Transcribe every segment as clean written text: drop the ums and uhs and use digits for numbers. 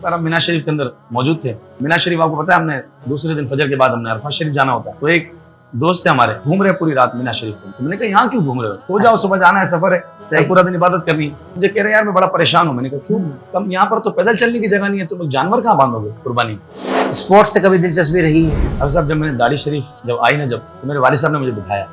पर हम मीना शरीफ के अंदर मौजूद थे। मीना शरीफ आपको पता है, हमने दूसरे दिन फजर के बाद हमने अरफा शरीफ जाना होता है। तो एक दोस्त है हमारे, घूम रहे पूरी रात मीना शरीफ में। तो मैंने कहा यहाँ क्यों घूम रहे हो? तो जाओ, सुबह जाना है, सफर है, पूरा दिन इबादत करनी। मुझे कह रहे यार मैं बड़ा परेशान हूँ। मैंने कहा क्यों? कम यहाँ पर तो पैदल चलने की जगह नहीं है, तो लोग जानवर कहाँ बांधोगे कुर्बानी? स्पोर्ट्स से कभी दिलचस्पी रही है? अब साहब जब मैंने दाढ़ी शरीफ जब आई ना, तो मेरे वालिद साहब ने मुझे बिठाया।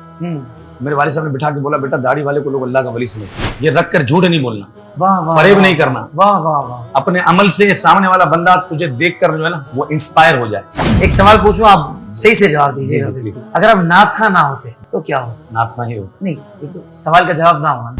मेरे वालिद साहब ने बिठा के बोला, बेटा दाढ़ी वाले को लोग अल्लाह का वली समझते, ये रख कर झूठ नहीं बोलना, वाह वाह, फरेब नहीं करना, वाह वाह वाह, अपने अमल से सामने वाला बंदा तुझे देख कर जो है ना वो इंस्पायर हो जाए। एक सवाल पूछूं, आप सही से जवाब दीजिएगा। अगर आप नात खां ना होते तो क्या होता? नात खां ही हो। नहीं, ये तो सवाल का जवाब ना हुआ।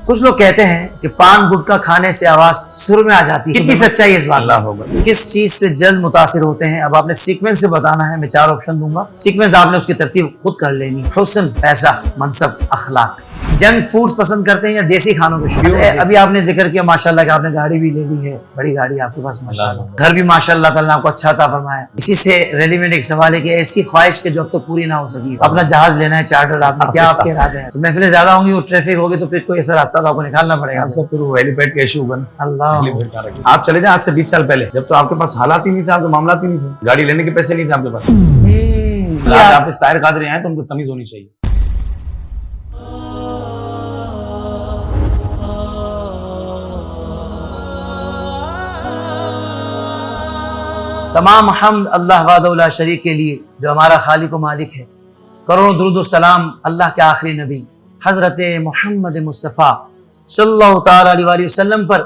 कुछ लोग कहते हैं कि पान गुटखा खाने से आवाज सुर में आ जाती है, कितनी सच्चाई इस बात? अल्लाह होगा। किस चीज से जल्द मुतासिर होते हैं? अब आपने सीक्वेंस से बताना है। मैं 4 ऑप्शन दूंगा, सीक्वेंस आपने उसकी तरतीब खुद कर लेनी। हुस्न, पैसा, मनसब, अखलाक। जंक फूड्स पसंद करते हैं या देसी खानों के शौकीन? अभी आपने जिक्र किया माशाल्लाह कि आपने गाड़ी भी ले ली है, बड़ी गाड़ी आपके पास माशाल्लाह, घर भी माशाल्लाह ताला आपको अच्छा अता फरमाया। इसी से रेडीमेड एक सवाल है कि ऐसी ख्वाहिश के जो अब तक पूरी ना हो सकी, अपना जहाज लेना है चार्टर, आपने क्या आपके इरादे हैं? तो महफिलें ज्यादा होंगी, वो ट्रैफिक होगी, तो फिर कोई ऐसा रास्ता तो आपको निकालना पड़ेगा। फिर वो हेलीपैड का इशू बन। अल्लाह, आप चले जाए आज से 20 साल पहले, जब तो आपके पास हालात ही नहीं थे, आपके मामला ही नहीं थे, गाड़ी लेने के पैसे नहीं थे आपके पास। आप इस ताहिर कादरी आए तो उनको तमीज होनी चाहिए। तमाम हम्द अल्लाह वादउला शरीक के लिए जो हमारा खालिक व मालिक है। करोड़ों दुरूद व सलाम अल्लाह के आखिरी नबी हजरत मोहम्मद मुस्तफ़ा सल्लल्लाहु तआला अलैहि वसल्लम पर,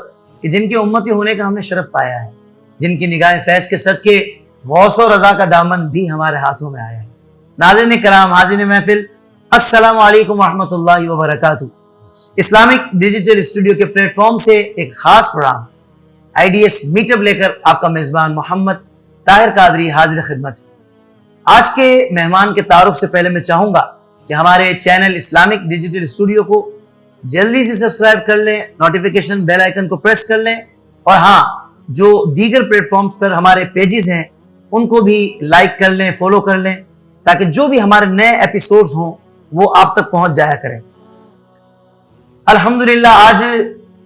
कि जिनके उम्मती होने का हमने शरफ पाया है, जिनकी निगाह फैज़ के सदके गौस और रज़ा का दामन भी हमारे हाथों में आया है। नाज़रीन कराम, हाज़िरीन महफिल, अस्सलामु अलैकुम व रहमतुल्लाहि व बरकातुहू। इस्लामिक डिजिटल स्टूडियो के प्लेटफॉर्म से एक खास प्रोग्राम IDS मीटअप लेकर आपका मेजबान मोहम्मद ताहिर कादरी हाजिर खिदमत है। आज के मेहमान के तारुफ से पहले मैं चाहूंगा कि हमारे चैनल इस्लामिक डिजिटल स्टूडियो को जल्दी से सब्सक्राइब कर लें, नोटिफिकेशन बेल आइकन को प्रेस कर लें, और हाँ, जो दीगर प्लेटफॉर्म्स पर हमारे पेजेस हैं उनको भी लाइक कर लें, फॉलो कर लें, ताकि जो भी हमारे नए एपिसोड्स हों वो आप तक पहुंच जाया करें। अल्हम्दुलिल्लाह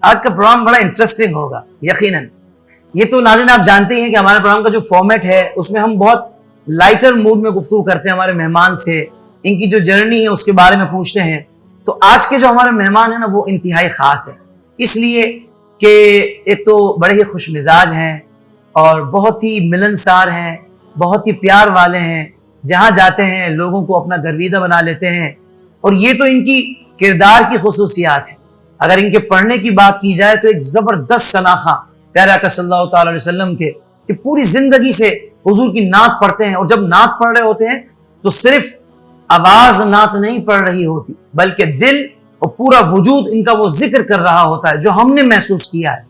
आज का प्रोग्राम बड़ा इंटरेस्टिंग होगा यकीनन। ये तो नाज़रीन आप जानते ही हैं कि हमारे प्रोग्राम का जो फॉर्मेट है उसमें हम बहुत लाइटर मूड में गुफ्तगू करते हैं हमारे मेहमान से, इनकी जो जर्नी है उसके बारे में पूछते हैं। तो आज के जो हमारे मेहमान हैं ना, वो इंतहाई ख़ास है, इसलिए कि एक तो बड़े ही खुश मिजाज हैं और बहुत ही मिलनसार हैं, बहुत ही प्यार वाले हैं, जहाँ जाते हैं लोगों को अपना गर्विदा बना लेते हैं। और ये तो इनकी किरदार की खुसूसियात है। अगर इनके पढ़ने की बात की जाए तो एक ज़बरदस्त सनाखा प्यारे आका सल्लल्लाहु अलैहि वसल्लम के, कि पूरी जिंदगी से हुजूर की नात पढ़ते हैं, और जब नात पढ़ रहे होते हैं तो सिर्फ आवाज नात नहीं पढ़ रही होती, बल्कि दिल और पूरा वजूद इनका वो जिक्र कर रहा होता है, जो हमने महसूस किया है।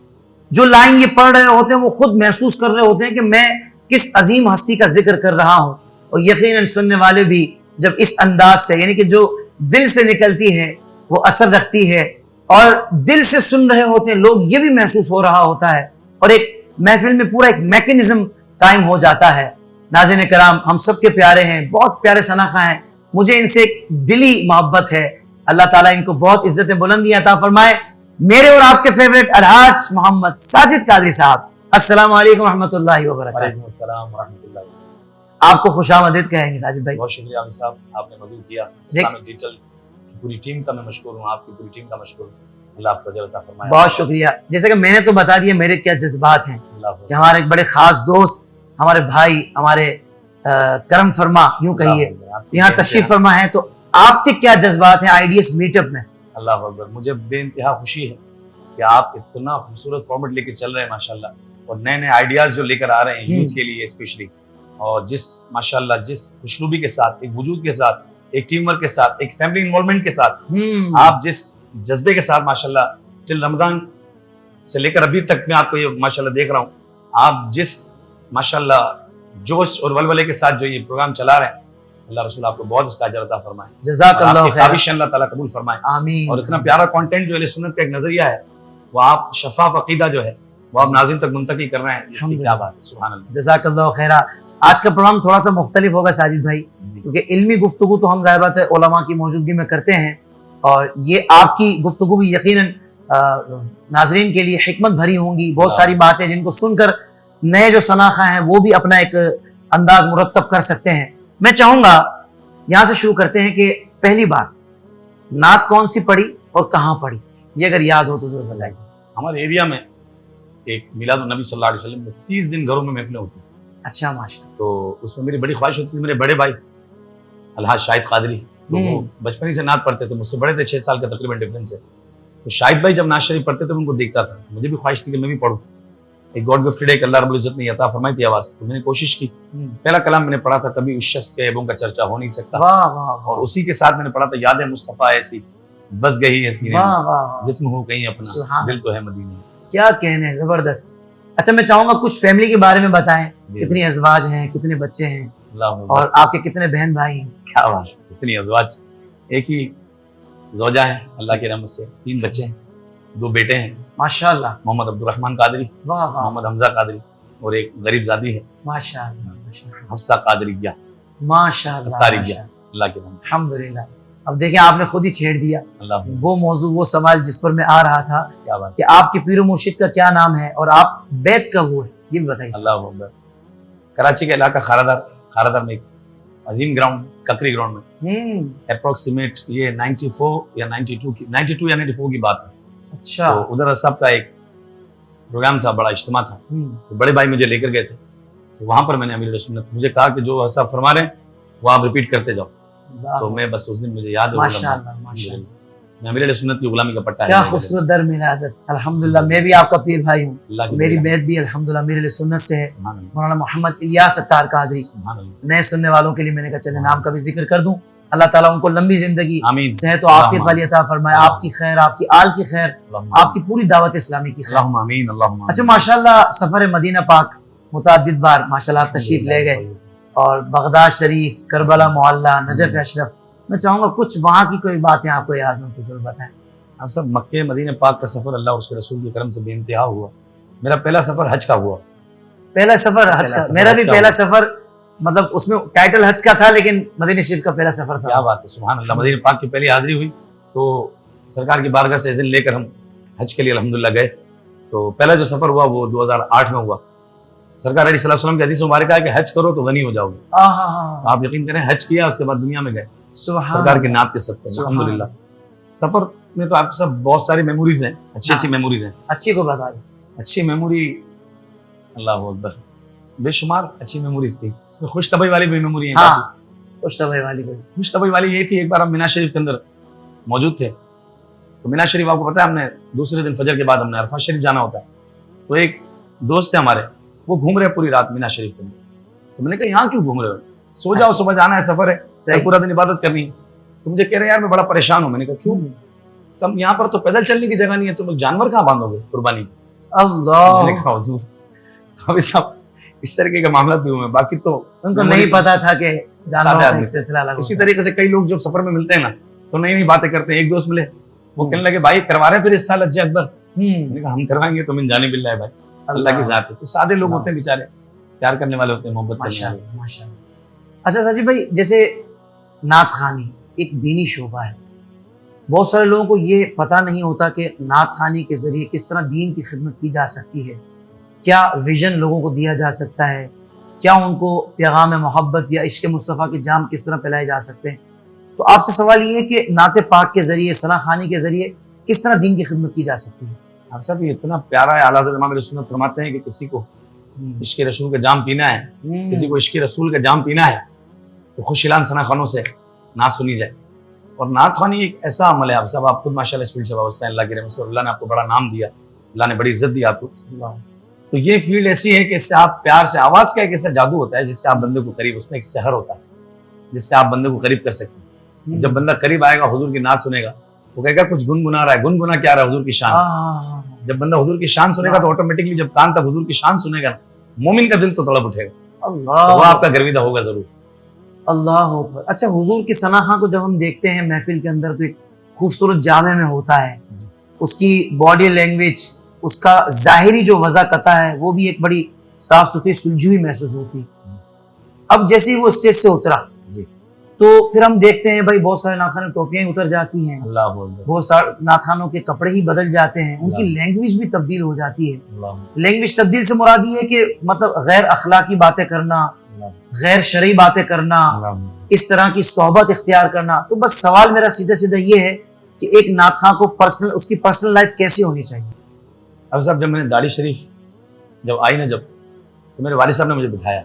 जो लाइन ये पढ़ रहे होते हैं वो खुद महसूस कर रहे होते हैं कि मैं किस अजीम हस्ती का जिक्र कर रहा हूँ। और यकीनन सुनने वाले भी जब इस अंदाज से, यानी कि जो दिल से निकलती है वो असर रखती है, और दिल से सुन रहे होते हैं लोग, ये भी महसूस हो रहा होता है, और एक महफिल में पूरा एक मैकेनिज्म कायम हो जाता है। नाज़रीन कराम, हम सबके प्यारे हैं, बहुत प्यारे सनाखा हैं, मुझे इनसे एक दिली मोहब्बत है। अल्लाह ताला इनको बहुत इज्जतें बुलंदियां अता फरमाए। मेरे और आपके फेवरेट अलहाज मोहम्मद साजिद कादरी साहब, अस्सलाम वालेकुम रहमतुल्लाहि व बरकातहू। अस्सलाम व रहमतुल्लाह। आपको खुशामदीद कहेंगे साजिद भाई। बहुत शुक्रिया आमिर साहब, आपने मदद किया। इस्लामिक डिजिटल की पूरी टीम का मैं मशकूर हूँ, आपकी पूरी टीम का मशकूर हूँ। अल्लाह आपको अजर अता फरमाए। बहुत शुक्रिया। जैसे कि मैंने तो बता दिया मेरे क्या जज्बात हैं, कि हमारे एक बड़े खास दोस्त, हमारे भाई, हमारे करम फरमा यूं कहिए, यहाँ तशरीफ फरमा है, तो आपके क्या जज्बात हैं IDS मीटअप में? अल्लाह अकबर, मुझे बेइंतहा खुशी है कि आप इतना खूबसूरत फॉर्मेट लेके चल रहे हैं माशाल्लाह, और नए नए आइडियाज जो लेकर आ रहे हैं यूथ के लिए स्पेशली, और जिस माशाल्लाह जिस खुशनुबी के साथ, एक वजूद के साथ, एक टीम वर्क के साथ, एक फैमिली इन्वॉल्वमेंट के साथ, आप जिस जज्बे के साथ माशाल्लाह टिल रमजान से लेकर अभी तक मैं आपको ये माशाल्लाह देख रहा हूँ, आप जिस माशाल्लाह जोश और वलवले के साथ जो ये प्रोग्राम चला रहे हैं, अल्लाह रसूल आपको बहुत इसका अजर अता फरमाए, जज़ाकल्लाह खैर, अल्लाह ताला कबूल फरमाए, आमीन। और इतना प्यारा कंटेंट जो अहले सुन्नत का एक नजरिया है, वो आप शफाफ अकीदा जो है वो आप नाज़रीन तक मुंतकिल कर रहे हैं, इसकी क्या बात है, सुभान अल्लाह। जज़ाकल्लाह खैरा। आज का प्रोग्राम थोड़ा सा मुख्तलिफ होगा साजिद भाई, क्योंकि इल्मी गुफ्तगू तो हम ज़ाहिर बात है उलमा की मौजूदगी में करते हैं, और ये आपकी गुफ्तगू भी यकीनन नाजरीन के लिए हिकमत भरी होंगी, बहुत सारी बातें जिनको सुनकर नए जो सनाखा हैं वो भी अपना एक अंदाज मुरतब कर सकते हैं। मैं चाहूँगा यहाँ से शुरू करते हैं कि पहली बार नात कौन सी पढ़ी और कहाँ पढ़ी, ये अगर याद हो तो जरूर बताइए। हमारे एरिया में एक मिलाद नबी सल्लल्लाहु अलैहि वसल्लम में 30 दिन घरों में महफिलें होती थी। अच्छा माशा। तो उसमें मेरी बड़ी ख्वाहिश होती थी, मेरे बड़े भाई अलहाज शाहिद कादरी, तो वो बचपन ही से नात पढ़ते थे, मुझसे बड़े थे, 6 साल का तकरीबन डिफरेंस है। तो शाहिद भाई जब नात शरीफ पढ़ते थे उनको देखता था, मुझे भी ख्वाहिश थी कि मैं भी पढ़ूँ। एक गॉड गिफ्टेड एक अल्लाह रब्बुल इज्जत ने अता फरमाई थी आवाज़, तो मैंने कोशिश की। पहला कलाम मैंने पढ़ा था कभी उस शख्स के ऐबों का चर्चा हो नहीं सकता, वाह वाह। और उसी के साथ मैंने पढ़ा था याद है मुस्तफ़ा ऐसी बस गई है सीने वाह में, वाह, जिस्म हो कहीं अपना सुभान दिल तो है मदीने में। क्या कहने, जबरदस्त। अच्छा मैं चाहूंगा कुछ फैमिली के बारे में बताएं, कितनी अजवाज हैं, कितने बच्चे हैं, और आपके कितने बहन भाई हैं? क्या बात, इतनी अजवाज, एक ही ज़ौजा है अल्लाह की रहमत से, 3 बच्चे हैं, 2 बेटे हैं, माशाल्लाह, मोहम्मद अब्दुर्रहमान कादरी, वाह वाह, मोहम्मद हमजा कादरी, और एक गरीब जादी है माशाल्लाह हफ्सा कादरिया माशाल्लाह तारिया, अल्लाह की रहमत से। अल्हम्दुलिल्लाह। अब देखिए आपने खुद ही छेड़ दिया अल्लाह वो मौजू, वो सवाल जिस पर मैं आ रहा था क्या बात, कि आपके पीर मुर्शिद का क्या नाम है और आप बैत कब हुए, ये भी बताइए। अल्लाह अकबर। कराची का इलाका खारादार में एक अजीम ग्राउंड, ककरी ग्राउंड में अप्रोक्सीमेट ये 94 या 92 की बात है। अच्छा, तो उधर सब का एक प्रोग्राम था, बड़ा इज्तिमा था, तो बड़े भाई मुझे लेकर गए थे। तो वहां पर मैंने अमीर सुन्नत मुझे कहा कि जो हसा फरमा रहे हैं वो आप रिपीट करते जाओ। तो मैं बस उस दिन मुझे याद है माशाल्लाह माशाल्लाह, मैं अमीर सुन्नत की गुलामी का पट्टा क्या खूबसूरत दर मिला हज़रत। अल्हम्दुलिल्लाह, मैं भी आपका पीर भाई हूँ, मेरी बैत भी अल्हम्दुलिल्लाह अमीर सुन्नत से है, मौलाना मोहम्मद इलियास अत्तार कादरी। नए सुनने वालों के लिए मैंने कहा चले नाम का भी जिक्र कर दूं। अल्लाह ताला उनको लंबी जिंदगी, सेहत और आफियत वाली अता फरमाए, आपकी खैर, आपकी आल की खैर, आपकी पूरी दावत इस्लामी की खैर। अच्छा माशाल्लाह, सफर मदीना पाक मुतअद्दिद बार माशाल्लाह आप तशरीफ ले गए, और बगदाद शरीफ, करबला मोहल्ला, नजफ अशरफ, मैं चाहूंगा कुछ वहाँ की कोई बातें आपको याद हो तो जरूर बताएं। आप सब मक्के मदीने पाक का सफर अल्लाह और उसके रसूल के करम से बेइंतहा हुआ। मेरा पहला सफर हज का हुआ, पहला सफर हज का, मेरा भी पहला सफर, मतलब उसमें टाइटल हज का था लेकिन मदीने शरीफ का पहला सफर था। क्या बात है, सुभान अल्लाह। मदीने पाक की पहली हाजिरी हुई तो सरकार की बारगाह से इज़्न लेकर हम हज के लिए अल्हम्दुलिल्लाह गए। तो पहला जो सफर हुआ वो 2008 में हुआ। सरकार अलैहि सल्लम की हदीस मुबारक है कि हज करो तो गनी हो जाओगे। आप यकीन करें, हज किया, उसके बाद दुनिया में गए सरकार के नात के सदक़े, अल्हम्दुलिल्लाह। सफर में तो आप सब बहुत सारी मेमोरीज हैं, अच्छी मेमोरीज हैं। अच्छी को बता दो। अच्छी मेमोरी, अल्लाह अकबर, बेशुमार अच्छी मेमोरीज थी। इसमें खुश तबई वाली भी मेमोरी है। खुश तबई वाली कोई? खुश तबई वाली ये थी, एक बार हम मीना शरीफ के अंदर मौजूद थे। तो मीना शरीफ आपको पता है, हमने दूसरे दिन फजर के बाद हमने अरफा शरीफ जाना होता है। तो एक दोस्त थे हमारे, वो घूम रहे पूरी रात मीना शरीफ के अंदर। तो मैंने कहा यहाँ क्यों घूम रहे हो, सो जाओ, सुबह जाना है, सफर है, पूरा दिन इबादत करनी है। तो मुझे कह रहे यार मैं बड़ा परेशान हूँ। मैंने कहा क्यों? कम यहाँ पर तो पैदल चलने की जगह नहीं है, तुम जानवर कहाँ बांधोगे कुर्बानी की? अल्लाह, मैंने कहा हुजूर, अभी सब इस तरीके का मामला भी हुए, बाकी तो उनको नहीं पता था कि जानवर का सिलसिला लगा। इसी तरीके से कई लोग जब सफर में मिलते हैं ना तो नई नई बातें करते हैं। एक दोस्त मिले, वो कहने लगे भाई करवा रहे फिर इस साल हज अकबर। मैंने कहा हम करवाएंगे, तो मिन जाने बिल्लाह है भाई, अल्लाह की जात है। तो सादे लोग होते हैं बेचारे, प्यार करने वाले होते हैं, मोहब्बत करने वाले। माशाअल्लाह। अच्छा साजिद भाई, जैसे नात खानी एक दीनी शोबा है, बहुत सारे लोगों को ये पता नहीं होता कि नात खानी के जरिए किस तरह दीन की खिदमत की जा सकती है, क्या विजन लोगों को दिया जा सकता है, क्या उनको पैगाम मोहब्बत या इश्क मुस्तफ़ा के जाम किस तरह फैलाए जा सकते हैं। तो आपसे सवाल ये है कि नात पाक के जरिए, सना खानी के जरिए किस तरह दीन की खिदमत की जा सकती है? आप सब ये इतना प्यारा है, आला हज़रत इमाम रसूल फरमाते हैं कि किसी को इश्क रसूल का जाम पीना है, किसी को इश्क रसूल का जाम पीना है, तो खुशिलान सना खानों से नात सुनी जाए। और नात खानी एक ऐसा अमल है, आप सब आप खुद माशाल्लाह इस फील्ड से वाबस्ता हैं, अल्लाह की रहमत से अल्लाह ने आपको बड़ा नाम दिया, अल्लाह ने बड़ी इज्जत दी आपको। तो ये फील्ड ऐसी है कि इससे आप प्यार से, आवाज़ का एक ऐसा जादू होता है जिससे आप बंदे को करीब, उसमें एक सहर होता है जिससे आप बंदे को करीब कर सकते हैं। जब बंदा करीब आएगा, हुजूर की नात सुनेगा, वो कहेगा कुछ गुनगुना रहा है, गुनगुना क्या रहा है, हुजूर की शान। जब बंदा हुजूर की शान सुनेगा तो ऑटोमेटिकली जब कान तक हुजूर की शान सुनेगा ना, मोमिन का दिल तो तड़प उठेगा, वो आपका गर्विदा होगा जरूर। अल्लाह अकबर। अच्छा, हुजूर की सनाखा को जब हम देखते हैं महफिल के अंदर तो एक खूबसूरत जामे में होता है, उसकी बॉडी लैंग्वेज, उसका जाहिरी जो वज़ाकता है वो भी एक बड़ी साफ सुथरी सुलझी हुई महसूस होती है। अब जैसे ही वो स्टेज से उतरा, तो फिर हम देखते हैं भाई बहुत सारे नाखान टोपियां ही उतर जाती हैं, अल्लाह बोल दे, बहुत सारे नाखानों के कपड़े ही बदल जाते हैं, उनकी अल्लाह। लैंग्वेज भी तब्दील हो जाती है। अल्लाह लैंग्वेज तब्दील से मुराद ये है कि मतलब गैर अखलाकी बातें करना, अल्लाह गैर शरई बातें करना, अल्लाह। इस तरह की सोहबत इख्तियार करना। तो बस सवाल मेरा सीधा सीधा ये है कि एक नात खां को पर्सनल, उसकी पर्सनल लाइफ कैसी होनी चाहिए? अब साहब जब मैंने दाढ़ी शरीफ जब आई ना जब, तो मेरे वालिद साहब ने मुझे बिठाया।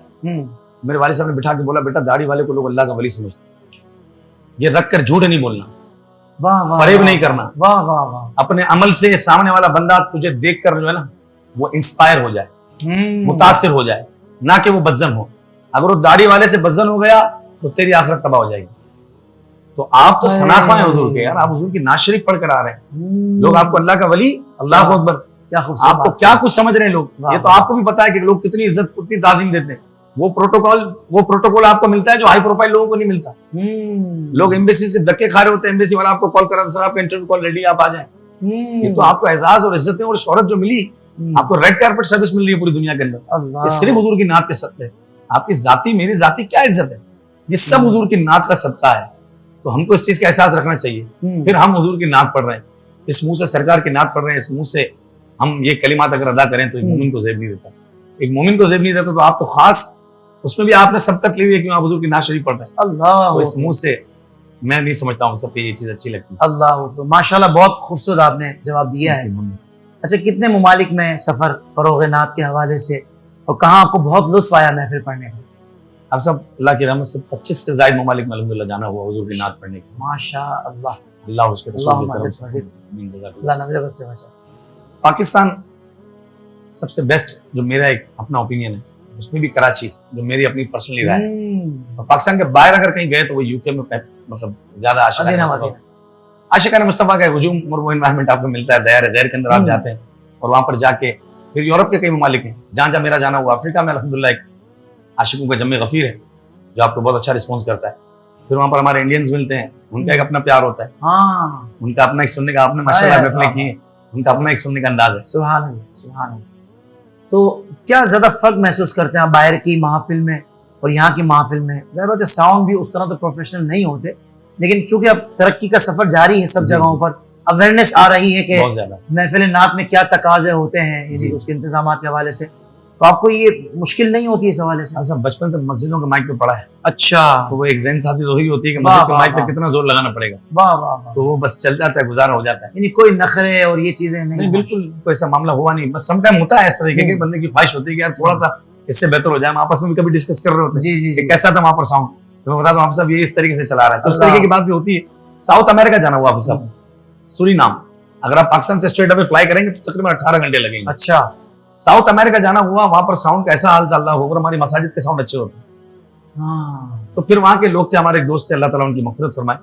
मेरे वालिद साहब ने बिठा के बोला, बेटा दाढ़ी वाले को लोग अल्लाह का वली समझते हैं, ये रख कर झूठ नहीं बोलना, वाह वाह, फरेब वाह, नहीं करना, वाह वाह वाह, अपने अमल से सामने वाला बंदा तुझे देख कर जो है ना वो इंस्पायर हो जाए, मुतासिर हो जाए, ना कि वो बदजन हो। अगर वो दाढ़ी वाले से बदजन हो गया तो तेरी आखिरत तबाह हो जाएगी। तो आप तो सनाखा हैं हुजूर के यार, आप हुजूर की नात शरीफ पढ़ कर आ रहे हैं, लोग आपको अल्लाह का वली, अल्लाह अकबर, क्या खूबसूरत आपको बात क्या है। कुछ समझ रहे हैं लोग। वाह, ये तो वाह। आपको भी पता है कि लोग कितनी इज्जत कितनी ताजीम देते हैं। वो प्रोटोकॉल आपको मिलता है जो हाई प्रोफाइल लोगों को नहीं मिलता। लोग एम्बेसीज के धक्के खा रहे होते हैं, एम्बेसी वाला आपको कॉल करा, सर आपका इंटरव्यू कॉल रेडी, आप आ जाएं। ये तो आपको एजाज और इज्जतें और शोहरत जो मिली, आपको रेड कार्पेट सर्विस मिल रही है पूरी दुनिया के अंदर, अल्लाह, ये सिर्फ हुजूर की नात के सदक़े। आपकी जाती मेरी जाती क्या इज्जत है, ये सब हुजूर की नात का सदका है। तो हमको इस चीज का एहसास रखना चाहिए। फिर हम हुजूर की नात पढ़ रहे हैं, इस मुंह से सरकार की नात पढ़ रहे हैं, इस मुंह से हम ये कलिमात अगर अदा करें तो एक मोमिन को ज़ेब नहीं देता। एक मोमिन को ज़ेब नहीं देता तो आप तो खास, उसमें भी आपने सबकत ली हुई है कि आप हुजूर की नात शरीफ पढ़ रहे हैं। अल्लाह, तो इस मुंह से मैं नहीं समझता हूँ सबको ये चीज अच्छी लगती है। अल्लाह, माशाल्लाह बहुत खूबसूरत आपने जवाब दिया है। अच्छा, कितने ममालिक में सफर फरोग नात के हवाले से, और कहाँ आपको बहुत लुत्फ आया महफिल पढ़ने का? अब सब अल्लाह की रहमत से 25 से ज़ायद ममालिक में अल्हम्दुलिल्लाह जाना हुआ हुजूर की नात पढ़ने की। माशाअल्लाह, अल्लाह उसके रसूल की अल्लाह तरफ मज़ीद से। मज़ीद। जज़ाकल्लाह। अल्लाह नजर बद से बचा। पाकिस्तान सबसे बेस्ट जो मेरा एक अपना ओपिनियन है, उसमें भी कराची जो मेरी अपनी पर्सनली राय है। और पाकिस्तान के बाहर अगर कहीं गए तो वो यूके में मतलब ज्यादा आशिकाना मुस्तफा का हुजूम और वो एनवायरनमेंट आपको मिलता है, दायरे गैर के अंदर आप जाते हैं और वहां पर जाके फिर यूरोप के कई ममालिक हैं जहाँ जहाँ मेरा जाना हुआ। अफ्रीका में अल्हम्दुलिल्लाह एक आशिकों का जम्मे गफीर है जो आपको बहुत अच्छा रिस्पॉन्स करता है। फिर वहां पर हमारे इंडियंस मिलते हैं, उनका एक अपना प्यार होता है, उनका अपना एक सुनने का, आपने माशाल्लाह महफिलें की हैं, उनका अपना एक सुनने का अंदाज है। सुभान अल्लाह, सुभान अल्लाह। तो क्या ज्यादा फर्क महसूस करते हैं आप बाहर की महफिल में और यहाँ की महफिल में? ज़ाहिर बात है साउंड भी उस तरह तो प्रोफेशनल नहीं होते, लेकिन चूंकि अब तरक्की का सफर जारी है, सब जगहों पर अवेयरनेस आ रही है कि बहुत ज्यादा महफिल नात में क्या तकाजे होते हैं, यानी उसके इंतजाम के हवाले से, तो आपको ये मुश्किल नहीं होती इस हवाले से? सब बचपन से मस्जिदों के माइक पे पढ़ा है। अच्छा, तो वो एक ज़हन साजी वही होती है कि मस्जिद के माइक पे कितना जोर लगाना पड़ेगा। वाह वाह वाह। तो वो बस चल जाता है, गुजारा हो जाता है। यानी कोई नखरे और ये चीजें नहीं? बिल्कुल कोई ऐसा मामला हुआ नहीं। बस समटाइम होता है इस तरीके के, बंदे की ख्वाहिश होती है कि यार थोड़ा सा इससे बेहतर हो जाए। हम आपस में भी कभी डिस्कस कर रहे होते हैं जी जी जी। कैसा था वहां पर साउंड, तो मैं बताता हूँ आप सब ये इस तरीके से चला रहा है। तो उस तरीके की बात भी होती है। साउथ अमेरिका जाना हुआ आप सब, सूरीनाम, अगर आप पाकिस्तान से स्ट्रेट अवे फ्लाई करेंगे तो तकरीबन 18 घंटे लगेंगे। अच्छा, साउथ अमेरिका जाना हुआ, वहां पर साउंड का ऐसा हाल था, अल्लाह होगा, हमारी मसाजिद के साउंड अच्छे होते हैं। तो फिर वहां के लोग थे, हमारे एक दोस्त थे, अल्लाह ताला उनकी मग़फ़िरत फरमाए,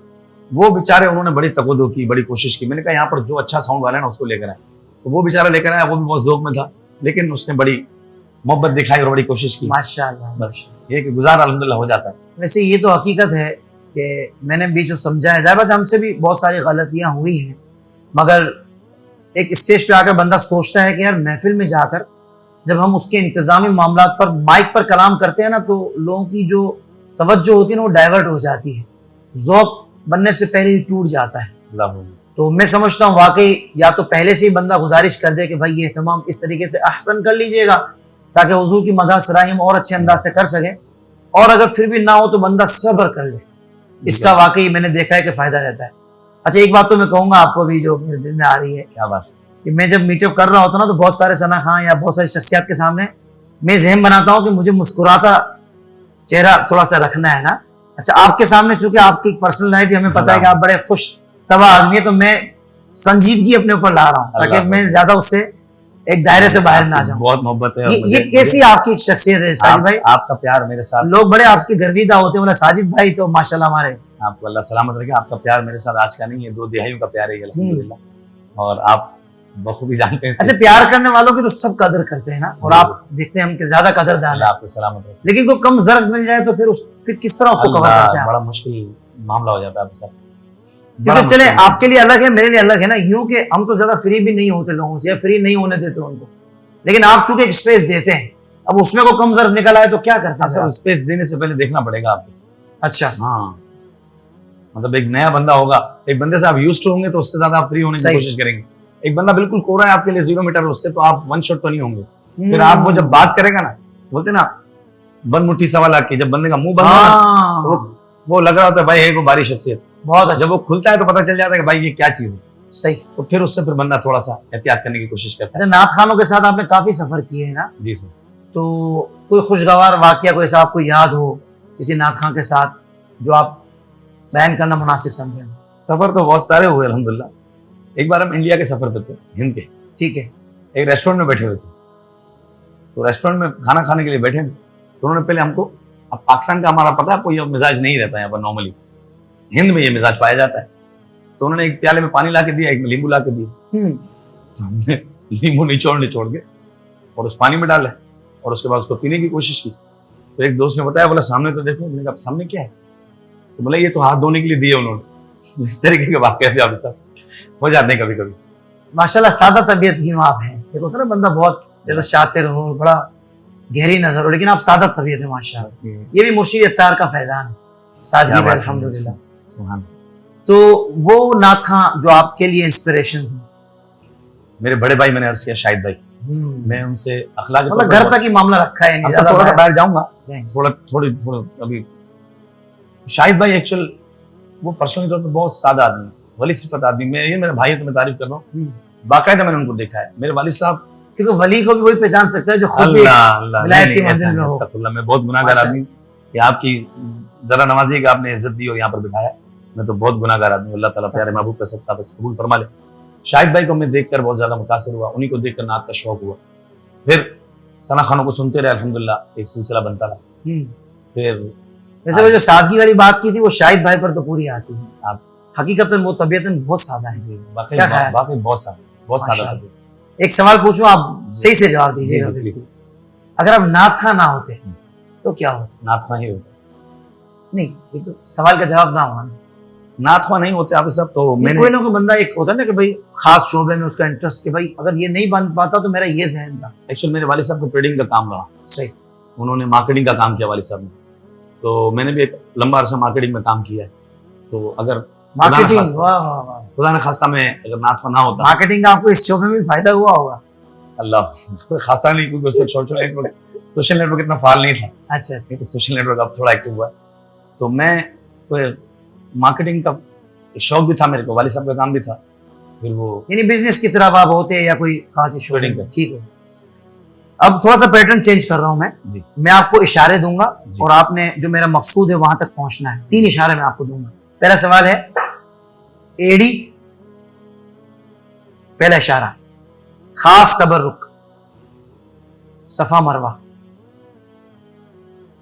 वो बेचारे उन्होंने बड़ी तवज्जो की, बड़ी कोशिश की। मैंने कहा यहाँ पर जो अच्छा साउंड वाला है ना उसको लेकर आए, तो वो बेचारा लेकर आया। वो भी बहुत ज़ौक़ में था, लेकिन उसने बड़ी मोहब्बत दिखाई और बड़ी कोशिश की। माशाअल्लाह। बस ये कि गुजारा अल्हम्दुलिल्लाह हो जाता है। वैसे ये तो हकीकत है कि मैंने भी जो समझा है, ज़ाहिर बात है हमसे भी बहुत सारी गलतियां हुई हैं, मगर एक स्टेज पे आकर बंदा सोचता है कि यार महफिल में जाकर जब हम उसके इंतजामी मामलात पर माइक पर कलाम करते हैं ना, तो लोगों की जो तवज्जो होती है ना वो डाइवर्ट हो जाती है, ज़ौक़ बनने से पहले ही टूट जाता है। तो मैं समझता हूँ वाकई या तो पहले से ही बंदा गुजारिश कर दे कि भाई ये तमाम इस तरीके से अहसन कर लीजिएगा ताकि हुजूर की मदह सराही हम और अच्छे अंदाज से कर सकें, और अगर फिर भी ना हो तो बंदा सब्र कर ले, इसका वाकई मैंने देखा है कि फायदा रहता है। अच्छा, एक बात तो मैं कहूँगा आपको भी जो मेरे दिल में आ रही है, क्या बात, कि मैं जब मीटअप कर रहा होता ना तो बहुत सारे सना खां या बहुत सारी शख्सियत के सामने मैं ज़हन बनाता हूँ कि मुझे मुस्कुराता चेहरा थोड़ा सा रखना है ना। अच्छा, आपके सामने चूंकि आपकी पर्सनल लाइफ भी हमें पता है कि आप बड़े खुश तबा आदमी है, तो मैं संजीदगी अपने ऊपर ला रहा हूँ ताकि मैं ज्यादा उससे एक दायरे से बाहर ना जाऊँ। बहुत मोहब्बत है। ये कैसी आपकी एक शख्सियत है साजिद भाई? आपका प्यार मेरे साथ, लोग बड़े आपकी गर्विदा होते हैं, बोला साजिद भाई तो माशाल्लाह हमारे, आपको अल्लाह सलामत रखे। आपका प्यार मेरे साथ आज का नहीं है, 2 दिहाइयों का प्यार है अल्हम्दुलिल्लाह, और आप बखूबी जानते हैं। अच्छा, प्यार करने वालों की तो सब कदर करते हैं ना, और आप देखते हैं हम ज्यादा कदरदान है। आपको सलामत रखे। लेकिन कोई कम ज़र्फ मिल जाए तो फिर किस तरह उसको कवर करते हैं? बड़ा मुश्किल मामला हो जाता है सब। क्योंकि चले आपके लिए अलग है, मेरे लिए अलग है ना, यूं कि हम तो ज्यादा फ्री भी नहीं होते लोगों से या फ्री नहीं होने देते उनको, लेकिन आप चूंकि एक स्पेस देते हैं, अब उसमें को कम ज़र्फ निकल आए तो क्या करते हैं? स्पेस देने से पहले देखना पड़ेगा आपको। अच्छा, हाँ, मतलब एक नया बंदा होगा, एक बंदे से आप यूज टू होंगे तो उससे ज्यादा आप फ्री होने की सही। कोशिश करेंगे। एक बंदा बिल्कुल कोरा है आपके लिए 0 मीटर, उससे तो आप 1 शॉट तो नहीं होंगे। फिर आप वो जब बात करेगा ना, बोलते ना बंद मुट्ठी सवा लाख की, जब बंदे का मुंह बंद होगा ना, तो वो लग रहा होता है भाई है को बारी शख्सियत। बहुत अच्छा, जब वो खुलता है तो पता चल जाता है कि भाई ये क्या चीज है। सही। तो फिर उससे फिर बंदा थोड़ा सा एहतियात करने की कोशिश करता अच्छा, नाथ खानों के साथ आपने काफी सफर किए हैं ना, है। जी सर। तो कोई खुशगवार वाकया कोई ऐसा आपको याद हो किसी नाथ खान के साथ जो आप बयान करना मुनासिब समझें? सफर तो बहुत सारे हुए अल्हम्दुलिल्लाह। एक बार हम इंडिया के सफर पे थे, हिंद के। ठीक है। एक रेस्टोरेंट में बैठे हुए थे, तो रेस्टोरेंट में खाना खाने के लिए बैठे, तो उन्होंने पहले हमको, अब पाकिस्तान का हमारा पता है आपको, ये मिजाज नहीं रहता है यहाँ पर नॉर्मली, हिंद में ये मिजाज पाया जाता है। तो उन्होंने एक प्याले में पानी ला के दिया, एक में नींबू ला के दिया। तो हमने नींबू निचोड़ के और उस पानी में डाला और उसके बाद उसको पीने की कोशिश की। तो एक दोस्त ने बताया, बोला सामने तो देखो। मैंने कहा सामने क्या है? तो बोला ये तो हाथ धोने के लिए दिए उन्होंने। इस तरीके के वाकया थे, आप सब हो जाते हैं कभी कभी। माशाल्लाह सादा तबीयत ही हो आप हैं। देखो ना बंदा बहुत ज्यादा शातिर हो, बड़ा गहरी नजर हो, लेकिन आप सादा तबीयत है माशाल्लाह। ये भी मुर्शिद अत्तार का फैजान है, सादगी में अल्हम्दुलिल्लाह। सुभान। तो वो नाथ खां जो आपके लिए इंस्पिरेशन थे? मेरे बड़े भाई, मैंने अर्ज किया शाहिद भाई, मैं उनसे अखलाक के मतलब तौर पर घर तक ही मामला रखा है, नहीं अच्छा, ज्यादा थोड़ा सा बाहर बाहर जाऊंगा, जाएंगे। थोड़ा अभी शाहिद भाई एक्चुअल वो पर्सनली तौर पर बहुत सादा आदमी है, वली सिफत आदमी। मैं ये मेरे भाई है तो मैं तारीफ कर रहा हूँ, बाकायदा मैंने उनको देखा है। मेरे वालिद साहब, क्योंकि वली को भी वही पहचान सकता है जो खुद भी अल्लाह विलायत की मंजिल में हो। अल्लाह, मैं बहुत गुनाहगार आदमी, ये आपकी जरा नवाजी का आपने इज्जत दी और यहाँ पर बिठाया। मैं तो बहुत गुनाहगार आदमी, अल्लाह ताला प्यारे महबूब का सदका बस कबूल फरमा ले। शाहिद भाई को मैं देखकर बहुत ज्यादा मुतासिर हुआ, उन्हीं को देखकर नात का शौक हुआ। फिर सना खानों को सुनते रहे, अल्हम्दुलिल्लाह एक सिलसिला बनता रहा। फिर वैसे वो जो सादगी वाली बात की थी वो शाहिद भाई पर तो पूरी आती है। आप हकीकतन वो तबीयतन बहुत सादा है। जी, क्या ख्याल है? वाकई बहुत सादा, बहुत सादा माशाअल्लाह। था। एक सवाल पूछूं, आप सही से जवाब जी दीजिएगा जी बिल्कुल। प्लीज। अगर आप नाथ खां ना होते तो क्या होता? नात खां ही होता, नहीं, ये तो सवाल का जवाब ना होगा। नात खां नहीं होते आप सब। तो मैंने कोई ना कोई बंदा एक होता है ना कि भाई खास शोबे में उसका इंटरेस्ट, कि भाई अगर ये नहीं बन पाता तो मेरा ये जहन था। एक्चुअली मेरे वालिद साहब को ट्रेडिंग का काम रहा, सही। उन्होंने मार्केटिंग का काम किया वालिद साहब ने, तो मैंने भी एक लंबा अरसा मार्केटिंग में काम किया है। तो अगर मार्केटिंग, वाह वाह वाह, खुदा न खास्ता में अगर नात खां ना होता, मार्केटिंग का आपको इस शोबे में भी फायदा हुआ होगा। अल्लाह, कोई खासा नहीं, क्योंकि उसमें छोटे नेटवर्क, सोशल नेटवर्क इतना फाल नहीं था। अच्छा अच्छा। तो सोशल नेटवर्क अब थोड़ा एक्टिव हुआ है। तो मैं कोई मार्केटिंग का शौक भी था मेरे को, वालिद साहब का काम भी था। फिर वो यानी बिजनेस की तरफ आप होते हैं या कोई खास इशू? Trading का। ठीक है। अब थोड़ा सा पैटर्न चेंज कर रहा हूं मैं जी। मैं आपको इशारे दूंगा जी। और आपने जो मेरा मकसूद है वहां तक पहुंचना है। 3 इशारे मैं आपको दूंगा। पहला सवाल है एडी, पहला इशारा खास तबर्रुक, सफा मरवा।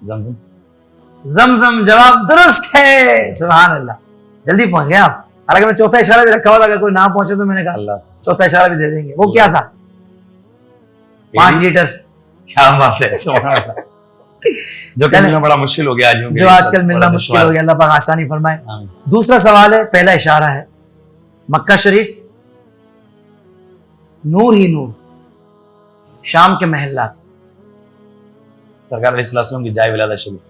जमजम। जमजम जवाब दुरुस्त है, सुभान अल्लाह, जल्दी पहुंच गए आप। हालांकि मैं चौथा इशारा भी रखा हुआ था, अगर कोई ना पहुंचे तो मैंने कहा अल्लाह, चौथा इशारा भी दे देंगे। वो क्या था? 5 लीटर। क्या बात है, सुभान अल्लाह। जो कि चलें। मिलना बड़ा मुश्किल हो गया आज, जो आजकल मिलना मुश्किल हो गया, अल्लाह पाक आसानी फरमाए। हाँ। दूसरा सवाल है, पहला इशारा है मक्का शरीफ, नूर ही नूर, शाम के महल्लात। सरकार अलैहिस्सलाम वसल्लम की जाय विलादत शरीफ।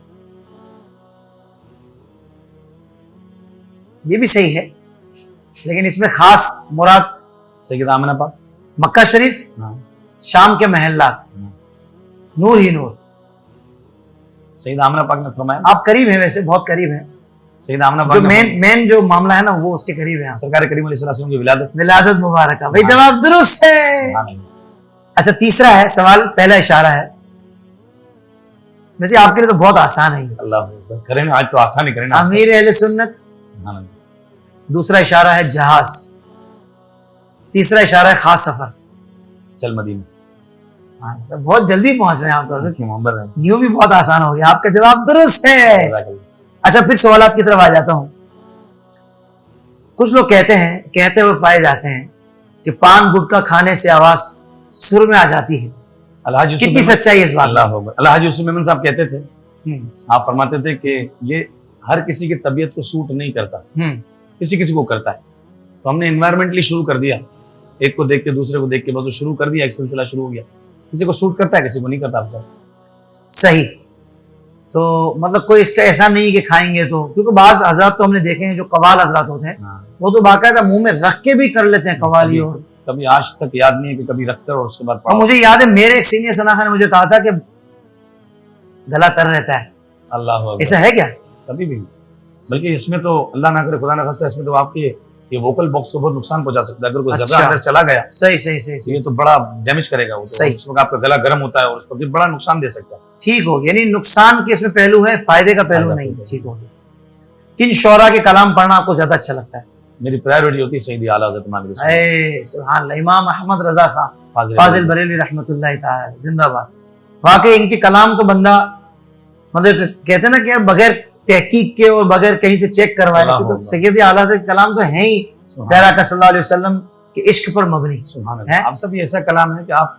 ये भी सही है, लेकिन इसमें खास मुराद सैयदा आमिना पाक। मक्का शरीफ, हाँ। शाम के महल्लात, हाँ। नूर ही नूर। सैयदा आमिना पाक ने फरमाया, आप करीब हैं, वैसे बहुत करीब हैं। सैयदा आमिना जो पाक ने मेन जो मामला है ना वो उसके करीब है आप। सरकार करीम अलैहिस्सलाम वसल्लम की विलादत। विलादत मुबारक। भाई जवाब दुरुस्त है। अच्छा, तीसरा है सवाल, पहला इशारा है, वैसे आपके लिए तो बहुत आसान है ये। अल्लाह अकबर। करें ना, आज तो आसान ही करें ना। अमीर अहले सुन्नत। सुभान अल्लाह। दूसरा इशारा है जहाज। तीसरा इशारा है खास सफर। चल मदीना। बहुत जल्दी पहुंच रहे हैं आप तो, की मोहब्बत है। यूं भी बहुत आसान हो गया। आपका जवाब दुरुस्त है। जज़ाकल्लाह। अच्छा, फिर सवालात की तरफ आ जाता हूं। कुछ लोग कहते हुए पाए जाते हैं कि पान गुटखा खाने से आवाज सुर में आ जाती है। अलहाज यूसुफ कितनी मेमन- सच्चाई है इस बात में? अल्लाह अकबर। अलहाज यूसुफ मेमन साहब कहते थे, हम्म, आप फरमाते थे कि ये हर किसी की तबीयत को सूट नहीं करता, हम्म, किसी किसी को करता है। तो हमने एनवायरमेंटली शुरू कर दिया, एक को देख के दूसरे को देख के, बस शुरू कर दिया, एक सिलसिला शुरू हो गया। किसी को सूट करता है, किसी को नहीं करता। आप सब सही। तो मतलब कोई इसका ऐसा नहीं कि खाएंगे तो, क्योंकि बाज हजरात तो हमने देखे हैं जो कवाल हजरात होते हैं हाँ। वो तो बाकायदा मुंह में रख के भी कर लेते हैं कवाली। और कभी आज तक याद नहीं है कि कभी रखकर और उसके बाद मुझे याद है मेरे एक सीनियर सनाखा ने मुझे कहा था कि गला तर रहता है, अल्लाह ऐसा है क्या? कभी भी नहीं, बल्कि इसमें तो अल्लाह ना करे खुदा ना खास्ता इसमें तो आपके ये वोकल बॉक्स को बहुत नुकसान पहुंचा सकता है। अगर कोई जर्रा अंदर चला गया सही सही सही तो ये तो बड़ा डैमेज करेगा वो, सही। उस वक्त आपका गला गर्म होता है और उसको बड़ा नुकसान दे सकता है। ठीक हो गया, यानी नुकसान के इसमें पहलू है, फायदे का पहलू नहीं। फायदा। ठीक हो गया। किन शौरा के कलाम पढ़ना आपको ज्यादा अच्छा लगता है? मेरी प्रायोरिटी होती है सईदी आला हज़रत इमाम रसूल ऐ सुभान अल्लाह, इमाम अहमद रजा खान फाजिल फाजिल बरेलवी रहमतुल्लाह ताला जिंदाबाद। वाकई इनके कलाम तो बंदा मतलब कहते हैं ना कि यार बगैर तहकीक के और बगैर कहीं से चेक करवाए, अल्लाह क्योंकि अल्लाह। सैयद आला से कलाम तो है ही प्यारा का सल्लल्लाहु अलैहि वसल्लम के इश्क पर मबनी सुभान है। अल्लाह। आप सब ये ऐसा कलाम है कि आप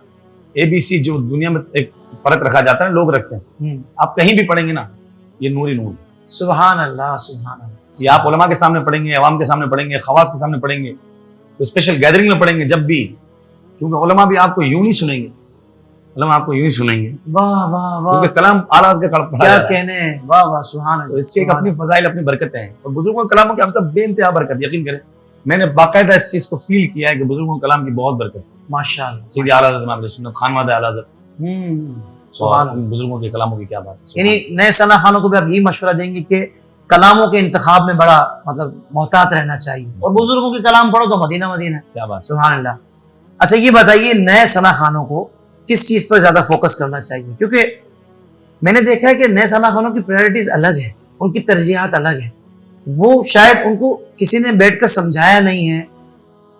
ABC जो दुनिया में एक फर्क रखा जाता है लोग रखते हैं, आप कहीं भी पढ़ेंगे ना ये नूर ही नूर है। सुभान अल्लाह सुभान अल्लाह। ये आप उलमा के सामने पढ़ेंगे, अवाम के सामने पढ़ेंगे, खवास के सामने पढ़ेंगे, तो स्पेशल गैदरिंग में पढ़ेंगे जब भी, क्योंकि उलमा भी आपको यूं ही सुनेंगे, उलमा आपको यूं ही सुनेंगे वाह वाह वाह, क्योंकि कलाम आला का पढ़ा क्या जाता है। कहने, वाह वाह सुभान तो अल्लाह। इसके एक अपनी फजाइल अपनी बरकतें हैं और बुजुर्गों के कलामों की आप सब बेइंतहा बरकत, यकीन करें मैंने बाकायदा इस चीज को फील किया है कि बुजुर्गों के कलाम की बहुत बरकत। माशाअल्लाह। सीधी आला हज़रत इमाम सुन्नत खानवाद आला हज़रत सुभान और उन बुजुर्गों के कलामों की क्या बात है। यानी नए सना खानों को भी आप यही मशवरा देंगे कि कलामों के इंतखाब में बड़ा मतलब मोहतात रहना चाहिए और बुजुर्गों के कलाम पढ़ो तो मदीना मदीना है। क्या बात। सुभान अल्लाह। अच्छा ये बताइए नए सना खानों को किस चीज पर ज्यादा फोकस करना चाहिए? क्योंकि मैंने देखा है कि नए सना खानों की प्रायोरिटीज अलग है, उनकी तरजीहात अलग है। वो शायद उनको किसी ने बैठकर समझाया नहीं है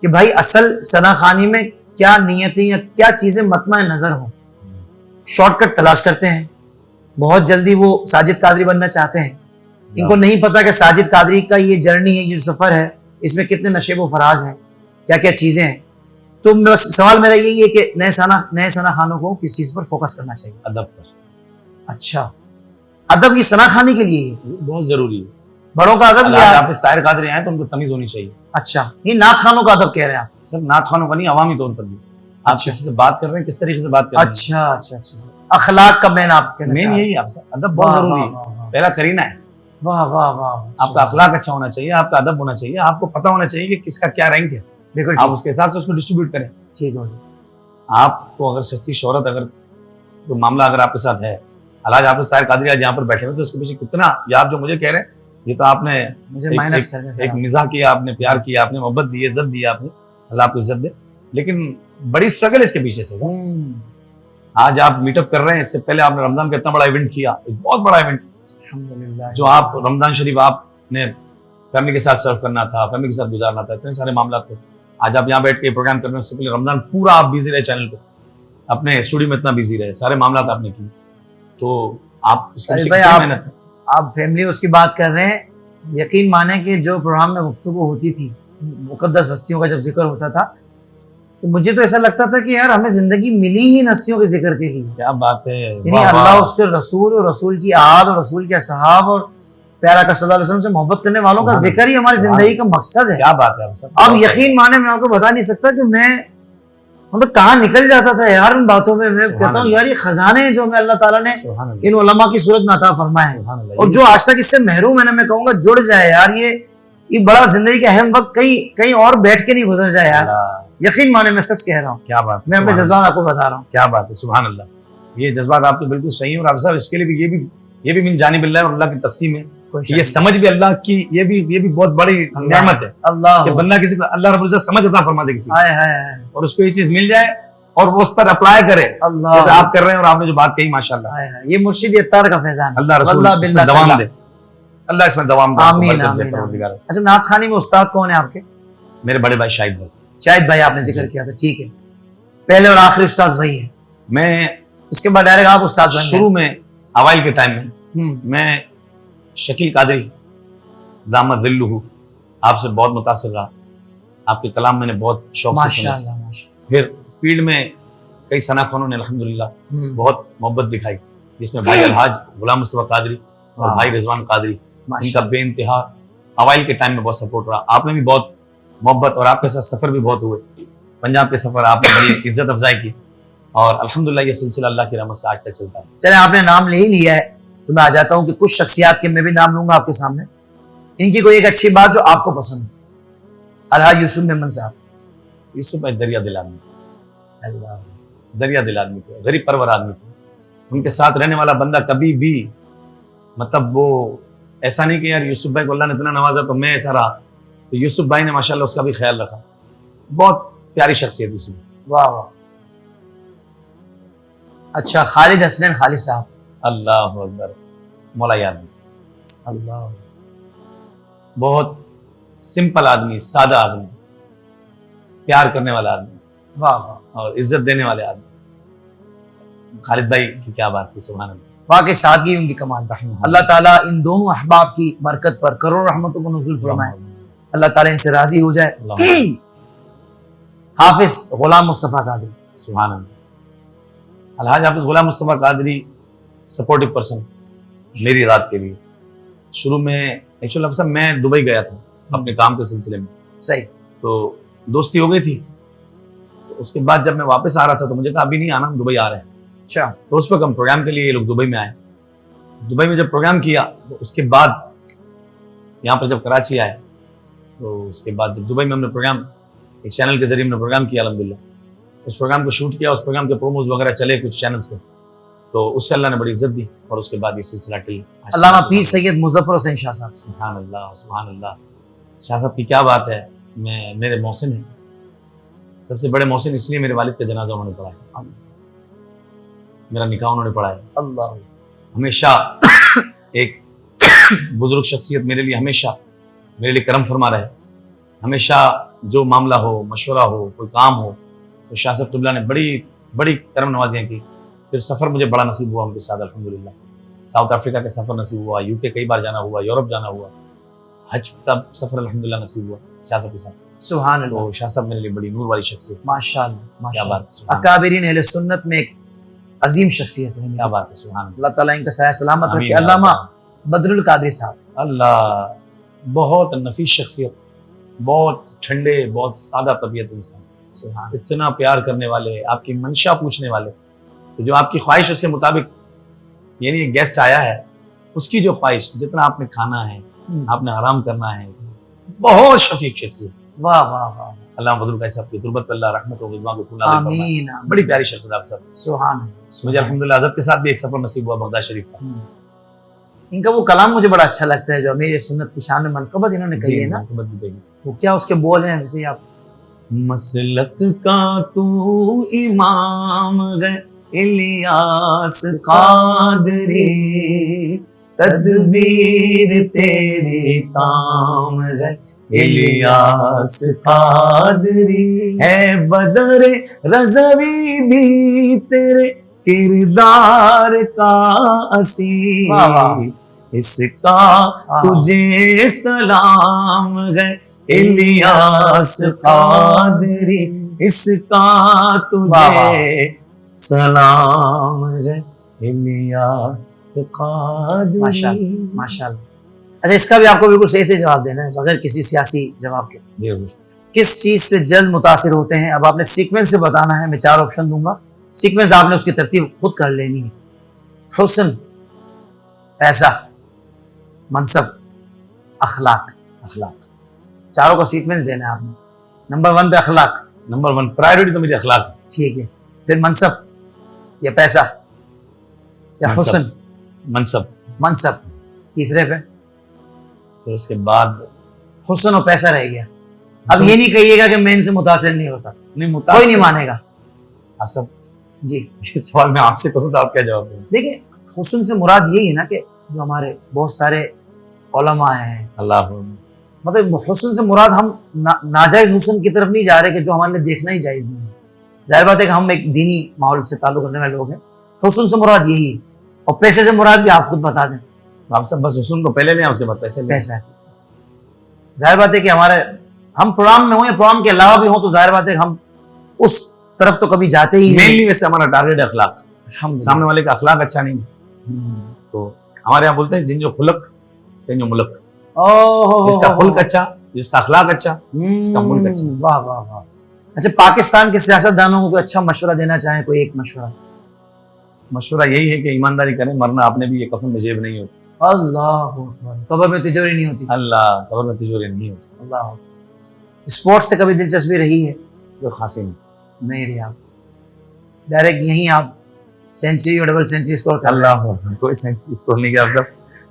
कि भाई असल सना खानी में क्या नीयतें या क्या चीजें मतमा नजर हो। शॉर्टकट तलाश करते हैं, बहुत जल्दी वो साजिद कादरी बनना चाहते हैं, इनको नहीं पता कि साजिद कादरी का ये जर्नी है, ये जो सफर है, इसमें कितने नशेब व फराज हैं, क्या क्या चीजें हैं। तो बस सवाल मेरा यही है कि नए सना खानों को किस चीज पर फोकस करना चाहिए? अदब पर। अच्छा, अदब की सना खानी के लिए बहुत जरूरी है। बड़ों का अदब अल्लाह या हाफिज ताहिर कादरी आए तो उनको तमीज होनी चाहिए। अच्छा ये नात खानों का अदब कह रहे हैं आप? सर नात खानों का नहीं, अवामी तौर पर भी आप अच्छा। किसी से बात कर रहे हैं किस तरीके से बात कर रहे हैं। अच्छा अच्छा अच्छा, अखलाक का मेन आप कहना मेन चाह रहे हैं। यही है आपसे, अदब बहुत वाह, जरूरी वाह, है। वाह, वाह। पहला करीना है, वाह वाह वाह, आपका अखलाक अच्छा होना चाहिए, आपका अदब होना चाहिए, आपको पता होना चाहिए कि किसका क्या रैंक है, बिल्कुल आप उसके हिसाब से उसको डिस्ट्रीब्यूट करें। ठीक हो। आपको अगर सस्ती शोहरत अगर तो मामला अगर आपके साथ है, अलहाज हाफिज ताहिर कादरी आज यहाँ पर बैठे हुए तो उसके पीछे कितना, या आप जो मुझे कह रहे हैं ये तो आपने मुझे एक- माइनस एक- करने एक मिजाह किया, आपने प्यार किया, आपने मोहब्बत दी, इज्जत दी आपने, अल्लाह आपको इज्जत दे, लेकिन बड़ी स्ट्रगल इसके पीछे से। आज आप मीटअप कर रहे हैं, इससे पहले आपने रमजान का इतना बड़ा इवेंट किया, एक बहुत बड़ा इवेंट अल्हम्दुलिल्लाह। जो आप रमजान शरीफ आपने फैमिली के साथ सर्व करना था, फैमिली के साथ गुजारना था, इतने सारे मामला थे। आज आप यहाँ बैठ के प्रोग्राम कर रहे हैं, उससे पहले रमजान पूरा आप बिजी रहे, चैनल पे अपने स्टूडियो में इतना बिजी रहे, सारे मामला आपने किए, तो आप इसके पीछे भाई कितनी आप मेहनत है। आप फैमिली उसकी बात कर रहे हैं, यकीन माने कि जो प्रोग्राम में गुफ्तगू होती थी मुकद्दस हस्तियों का जब जिक्र होता था तो मुझे तो ऐसा लगता था कि यार हमें जिंदगी मिली ही इन हस्तियों के जिक्र के लिए। क्या बात है, यानी वाह, अल्लाह वाह। उसके रसूल और रसूल की आद और रसूल के असहाब और प्यारा का सल्लल्लाहु अलैहि वसल्लम से मोहब्बत करने वालों का सुभान जिक्र ही हमारी सुभान जिंदगी का मकसद है। क्या बात है आप सब। अब यकीन माने मैं आपको बता नहीं सकता कि मैं मतलब कहाँ निकल जाता था यार उन बातों में। मैं कहता हूँ यार ये खजाने जो मैं अल्लाह ताला ने सुभान अल्लाह, इन उलमा की सूरत में अता फरमाए हैं सुभान अल्लाह। और जो आज तक इससे महरूम है ना, मैं कहूंगा जुड़ जाए यार। ये बड़ा जिंदगी का अहम वक्त कहीं कहीं और बैठ के नहीं गुजर जाए यार। अल्लाह, यकीन माने मैं सच कह रहा हूँ, क्या बात है, मैं अपने सुभान जज्बात आपको बता रहा हूँ। क्या बात है, सुभान अल्लाह। ये जज्बात आपके बिल्कुल सही है और आप साहब इसके लिए भी ये भी मिन जानिबिल्लाह और अल्लाह की तक़सीम है। ये समझ भी अल्लाह की, ये भी बहुत बड़ी नेमत है अल्लाह कि बंदा किसी को अल्लाह रब्बुल इज्जत समझ अता फरमा दे किसी को, हाय हाय हाय, और उसको ये चीज मिल जाए और वो उस पर अप्लाई करे, अल्लाह जैसे आप कर रहे हैं और आपने जो बात कही माशाल्लाह। हाय हाय, ये मुर्शिद अत्तार का फैजान। अल्लाह रसूल वल्लाह इसमें बिल्लाह दवाम तआला। दे, अल्लाह इसमें दवाम दे, आपको आमीन बरकत दे, आमीन आमीन। परवरदिगार। अच्छा नात खानी में उस्ताद कौन है आपके? मेरे बड़े भाई शाहिद भाई। शाहिद भाई आपने जिक्र किया था, ठीक है। पहले और आखिरी उस्ताद वही है, मैं इसके बाद डायरेक्ट आप उस्ताद बन गए। शुरू में अवाइल के टाइम में हम्म, मैं शकील कादरी दामद ज़िल्लुहु आपसे बहुत मुतासिर रहा, आपके कलाम मैंने बहुत शौक से सुना। माशाअल्लाह माशाअल्लाह। फिर फील्ड में कई सना खानों ने अल्हम्दुलिल्लाह बहुत मोहब्बत दिखाई, जिसमें भाई अलहाज गुलाम मुस्तफा कादरी और वाह। भाई रिजवान कादरी, इनका माशाअल्लाह। बेइंतहा अवाइल के टाइम में बहुत सपोर्ट रहा। आपने भी बहुत मोहब्बत और आपके साथ सफर भी बहुत हुए, पंजाब के सफर आपने मेरी इज्जत अफजाई की और अल्हम्दुलिल्लाह ये सिलसिला अल्लाह की रहमत से आज तक चलता है। चले आपने नाम ले ही लिया है तो मैं आ जाता हूँ कि कुछ शख्सियात के मैं भी नाम लूंगा आपके सामने, इनकी कोई एक अच्छी बात जो आपको पसंद है। अलहाज यूसुफ मेमन साहब, यूसुफ भाई दरिया दिल आदमी थे, दरिया दिल आदमी थे, गरीब परवर आदमी थे। उनके साथ रहने वाला बंदा कभी भी मतलब वो ऐसा नहीं कि यार यूसुफ भाई को अल्लाह ने इतना नवाजा तो मैं ऐसा रहा, तो यूसुफ भाई ने माशाल्लाह उसका भी ख्याल रखा। बहुत प्यारी शख्सियत यूसुफ। वाह वाह। अच्छा, खालिद हसनैन खालिद साहब, अल्लाह अकबर, मौलाई आदमी, अल्लाह, बहुत सिंपल आदमी, सादा आदमी, प्यार करने वाला आदमी वाह वाह, और इज्जत देने वाले आदमी। खालिद भाई की क्या बात की, सुभान अल्लाह। वाकई सादगी उनकी कमाल था। अल्लाह ताला इन दोनों अहबाब की बरकत पर करोड़ों रहमतों को नुज़ुल फरमाए, अल्लाह ताला इनसे राजी हो जाए। हाफिज गुलाम मुस्तफ़ा कादरी, सुभान अल्लाह। अलहाज हाफिज गुलाम मुस्तफ़ा कादरी सपोर्टिव पर्सन मेरी रात के लिए। शुरू में एक्चुअली अफसर मैं दुबई गया था अपने काम के सिलसिले में, सही, तो दोस्ती हो गई थी। तो उसके बाद जब मैं वापस आ रहा था तो मुझे कहा अभी नहीं आना, हम दुबई आ रहे हैं। अच्छा, तो उस वक्त हम प्रोग्राम के लिए ये लोग दुबई में आए। दुबई में जब प्रोग्राम किया तो उसके बाद यहाँ पर जब कराची आए तो उसके बाद जब दुबई में हमने प्रोग्राम एक चैनल के जरिए हमने प्रोग्राम किया अल्हम्दुलिल्लाह, उस प्रोग्राम को शूट किया, उस प्रोग्राम के प्रोमोज वगैरह चले कुछ चैनल्स पे, तो उससे अल्लाह ने बड़ी इज्जत दी और उसके बाद ये सिलसिला टी। अल्लामा पीर सैयद मुज़फ्फर हुसैन शाह साहब, सुभान अल्लाह, सुभान अल्लाह। शाह साहब की क्या बात है, मैं मेरे मोहसिन हैं, सबसे बड़े मोहसिन इसलिए मेरे वालिद का जनाजा उन्होंने पढ़ा है, मेरा निकाह उन्होंने पढ़ा है। अल्लाह, हमेशा एक बुजुर्ग शख्सियत मेरे लिए हमेशा मेरे लिए करम फरमा रहे। हमेशा जो मामला हो, मशवरा हो, कोई काम हो, तो शाह साहब क़िबला ने बड़ी बड़ी करम नवाजियाँ की। फिर सफ़र मुझे बड़ा नसीब हुआ उनके साथ अल्हम्दुलिल्लाह। साउथ अफ्रीका का सफ़र नसीब हुआ, यूके कई बार जाना हुआ, यूरोप जाना हुआ, हज का सफ़र अल्हम्दुलिल्लाह नसीब हुआ शाह साहब के साथ। सुभान अल्लाह, तो शाह साहब मेरे लिए बड़ी नूर वाली शख्सियत। माशाअल्लाह, क्या माशाअल्लाह। बात है, सुभान अल्लाह, अकाबिरीन अहले सुन्नत में एक अजीम शख्सियत है। क्या बात है, सुभान अल्लाह। अल्लाह ताला इनका साया सलामत आमीन रखे। या अल्लामा रब्बल बदरुल कादरी साहब, अल्लाह, बहुत नफीस शख्सियत, बहुत ठंडे, बहुत सादा तबीयत इंसान, सुभान, इतना प्यार करने वाले, आपकी मंशा पूछने वाले, तो जो आपकी ख्वाहिश उसके मुताबिक, यानी एक गेस्ट आया है उसकी जो ख्वाहिश, जितना आपने खाना है, आपने आराम करना है, बहुत शफीक शख्सियत। वाह वाह वाह, अल्लाह बदरुल कादरी साहब की तुरबत पे अल्लाह रहमत और रिज़वान को फूल अता फरमाए। आमीन, आमीन। बड़ी प्यारी शख्सियत आप सब। सुभान, मुझे अल्हम्दुलिल्लाह हज़रत के साथ भी एक सफर नसीब हुआ बगदाद शरीफ का। इनका वो कलाम मुझे बड़ा अच्छा लगता है जो अमीर सुन्नत की शान में मनक़बत इन्होंने कही है ना, हुकूमत भी देगी। वो क्या उसके बोल हैं वैसे आप? मसलक का तू इमाम है इलियास कादरी, तदबीर तेरी काम है इलियास कादरी, है बदर रज़वी भी तेरे किरदार का वाह, वाह। असी, इसका तुझे सलाम है इलियास कादरी, इसका वाह, तुझे सलाम है इलियास कादरी। माशाअल्लाह, माशाअल्लाह। अच्छा, इसका भी आपको बिल्कुल सही से जवाब देना है बगैर किसी सियासी जवाब के। जी हुजूर। किस चीज से जल्द मुतासिर होते हैं? अब आपने सीक्वेंस से बताना है, मैं 4 ऑप्शन दूंगा, सीक्वेंस आपने उसकी तरतीब खुद कर लेनी है। हुस्न, पैसा, मनसब, अखलाक। अखलाक, चारों का सीक्वेंस देना है आपने। नंबर 1 पे अखलाक, नंबर 1 प्रायोरिटी तो मेरी अखलाक है। ठीक है। फिर मनसब या पैसा या मनसब। हुस्न? मनसब, मनसब। तीसरे पे फिर उसके बाद हुस्न और पैसा रह गया। अब हुस्न- ये नहीं कहिएगा कि मैं इनसे मुतासिर नहीं होता, नहीं कोई नहीं मानेगा। आप सब जी ये सवाल मैं आपसे करूँ तो आप क्या जवाब देंगे? देखिए, हुस्न से मुराद यही है ना कि जो हमारे बहुत सारे उलमा हैं, अल्लाह, मतलब हुस्न से मुराद हम नाजायज हुस्न की तरफ नहीं जा रहे कि जो हमारे लिए देखना ही जायज नहीं है। जाहिर बात है कि हम एक दीनी माहौल से ताल्लुक रखने वाले लोग हैं। हुस्न से मुराद यही है, और पैसे से मुराद भी आप खुद बता दें। आप सब बस हुस्न को पहले लें, उसके बाद पैसे लें। पैसा है। जाहिर बात है कि हमारे हम प्रोग्राम में हो या प्रोग्राम के अलावा भी हो, तो जाहिर बात है कि हम उस तरफ तो कभी जाते ही नहीं। मेनली वैसे हमारा टारगेट है अखलाक। अल्हम्दुलिल्लाह। सामने वाले का अखलाक अच्छा नहीं है, तो हमारे यहाँ बोलते हैं जिन जो खुलक जिन जो मुलक, ओह, जिसका खुल्क अच्छा, जिसका अखलाक अच्छा, इसका मुल्क अच्छा। वाह वाह वाह। अच्छा, पाकिस्तान के सियासतदानों को कोई अच्छा मशवरा देना चाहे, कोई एक मशवरा? मशवरा यही है कि ईमानदारी करें, वरना आपने भी ये कफन में जेब नहीं होती। अल्लाह अकबर, कब्र में तिजोरी नहीं होती। अल्लाह, कब्र में तिजोरी नहीं होती। अल्लाह। स्पोर्ट्स से कभी दिलचस्पी रही है? कोई खासी नहीं रही आप, डायरेक्ट यहीं आप सेंचुरी और डबल सेंचुरी स्कोर कर रहे हैं। अल्लाह, कोई सेंचुरी स्कोर नहीं किया, मतलब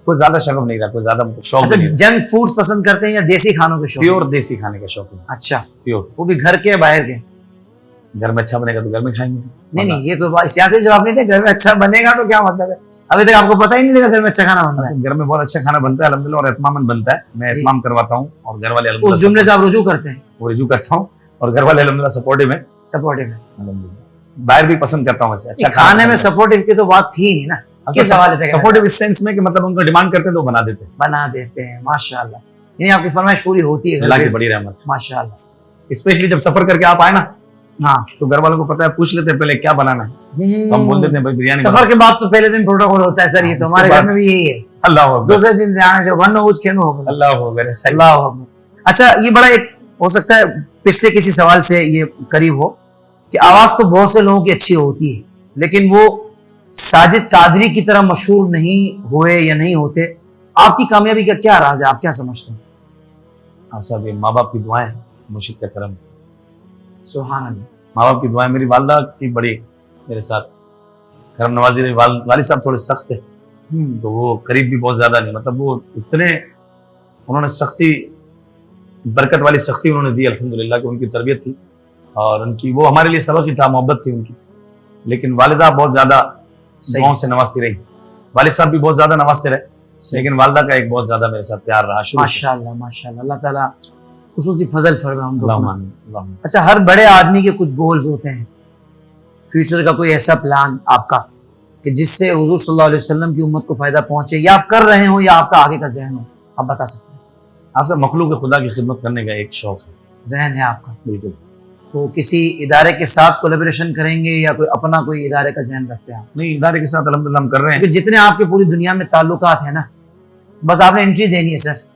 कोई ज्यादा शौक नहीं रहा, कोई ज्यादा मतलब शौक अच्छा, नहीं रहा। जंक फूड्स पसंद करते हैं या देसी खानों के शौक? प्योर देसी खाने का शौक है। अच्छा, प्योर। वो भी घर के या बाहर के? घर में अच्छा बनेगा तो घर में खाएंगे। नहीं नहीं, ये कोई सियासी जवाब नहीं थे। घर में अच्छा बनेगा तो क्या मतलब है? अभी तक आपको पता ही नहीं लगा घर में अच्छा खाना बनता है? घर में बहुत अच्छा खाना बनता है अल्हम्दुलिल्लाह, और एहतमामन बनता है। मैं एहतमाम करवाता हूँ और घर वाले उस जुमले से आप रुजू करते हैं? वो रिजू करता हूँ और घर वाले अल्हम्दुलिल्लाह सपोर्टिव है। सपोर्टिव है अल्हम्दुलिल्लाह। बाहर भी पसंद करता हूँ वैसे, अच्छा खाने में सपोर्टिव की तो बात थी नहीं ना। किस हवाले से? सपोर्टिव इस सेंस में कि मतलब उनको डिमांड करते हैं तो बना देते हैं। बना देते हैं, माशाल्लाह। यानी आपकी फरमाइश पूरी होती है अल्लाह की बड़ी रहमत है। माशाल्लाह। स्पेशली जब सफर करके आप आए ना, हाँ, तो घर वालों को पता है, पूछ लेते हैं पहले क्या बनाना है, तो हम बोल देते हैं भाई बिरयानी सफर के बाद तो पहले दिन प्रोटोकॉल होता है सर, ये तो हमारे घर में भी यही है। अल्लाह अकबर, दूसरे दिन से आने से वन हो खेनो हो अल्लाह अकबर, ऐसा ही। अल्लाह अकबर। अच्छा, ये बड़ा एक हो सकता है पिछले किसी सवाल से ये करीब हो कि आवाज तो बहुत से लोगों की अच्छी होती है, लेकिन वो साजिद कादरी की तरह मशहूर नहीं हुए या नहीं होते। आपकी कामयाबी का क्या राज है, आप क्या समझते हैं? आप साहब, ये माँ बाप की दुआएं, मुर्शिद का करम, सुभान अल्लाह। माँ बाप की दुआएं। मेरी वालदा की बड़ी मेरे साथ करम नवाजी रही। वालिद साहब थोड़े सख्त थे, तो वो करीब भी बहुत ज्यादा नहीं, मतलब वो इतने उन्होंने सख्ती, बरकत वाली सख्ती उन्होंने दी अल्हम्दुलिल्लाह, कि उनकी तरबियत थी और उनकी वो हमारे लिए सबक ही था, मोहब्बत थी उनकी। लेकिन वालिदा बहुत ज्यादा दुआओं से नवाजती रही, वालिद साहब भी बहुत ज्यादा नवाजते रहे, लेकिन वालिदा का एक बहुत ज्यादा मेरे साथ प्यार रहा शुरू से। माशाल्लाह माशाल्लाह, अल्लाह ताला खुसूसी फजल फरमाए हम लोगों पर। अल्लाह। अच्छा, हर बड़े आदमी के कुछ गोल्स होते हैं, फ्यूचर का कोई ऐसा प्लान आपका कि जिससे हुजूर सल्लल्लाहु अलैहि वसल्लम की उम्मत को फायदा पहुंचे, या आप कर रहे हो या आपका आगे का जहन हो, आप बता सकते हैं? आप सब मखलूक खुदा की खिदमत करने का एक शौक है, जहन है आपका? बिल्कुल। तो किसी इदारे के साथ कोलैबोरेशन करेंगे या कोई अपना कोई इदारे का जहन रखते हैं आप? नहीं, इदारे के साथ अल्हम्दुलिल्लाह हम कर रहे हैं। क्योंकि जितने आपके पूरी दुनिया में ताल्लुकात है ना, बस आपने एंट्री देनी है सर।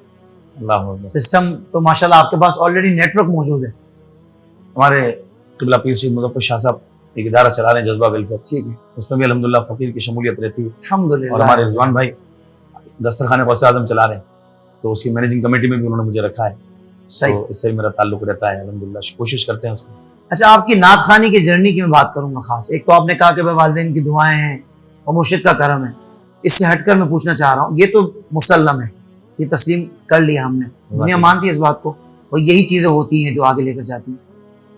अल्लाह अकबर। सिस्टम तो माशाल्लाह आपके पास ऑलरेडी नेटवर्क मौजूद है। हमारे किबला पीर शहीद मुज़फ़्फ़र शाह साहब एक इदारा चला रहे हैं, जज्बा वेलफेयर, ठीक है, उसमें भी अल्हम्दुलिल्लाह फकीर की शमूलियत रहती है। अल्हम्दुलिल्लाह। और हमारे रिजवान भाई दस्तरखाने गौसे आज़म चला रहे हैं, तो उसकी मैनेजिंग कमेटी में भी उन्होंने मुझे रखा है, सही। तो इससे भी मेरा ताल्लुक रहता है अल्हम्दुलिल्लाह, कोशिश करते हैं उसमें। अच्छा, आपकी नात खानी की जर्नी की मैं बात करूंगा खास। एक तो आपने कहा कि भाई वालिदैन की दुआएं हैं और मुर्शिद का करम है। इससे हटकर मैं पूछना चाह रहा हूँ, ये तो मुसल्लम है, ये तस्लीम कर लिया हमने, दुनिया मानती है इस बात को, और यही चीजें होती हैं जो आगे लेकर जाती हैं।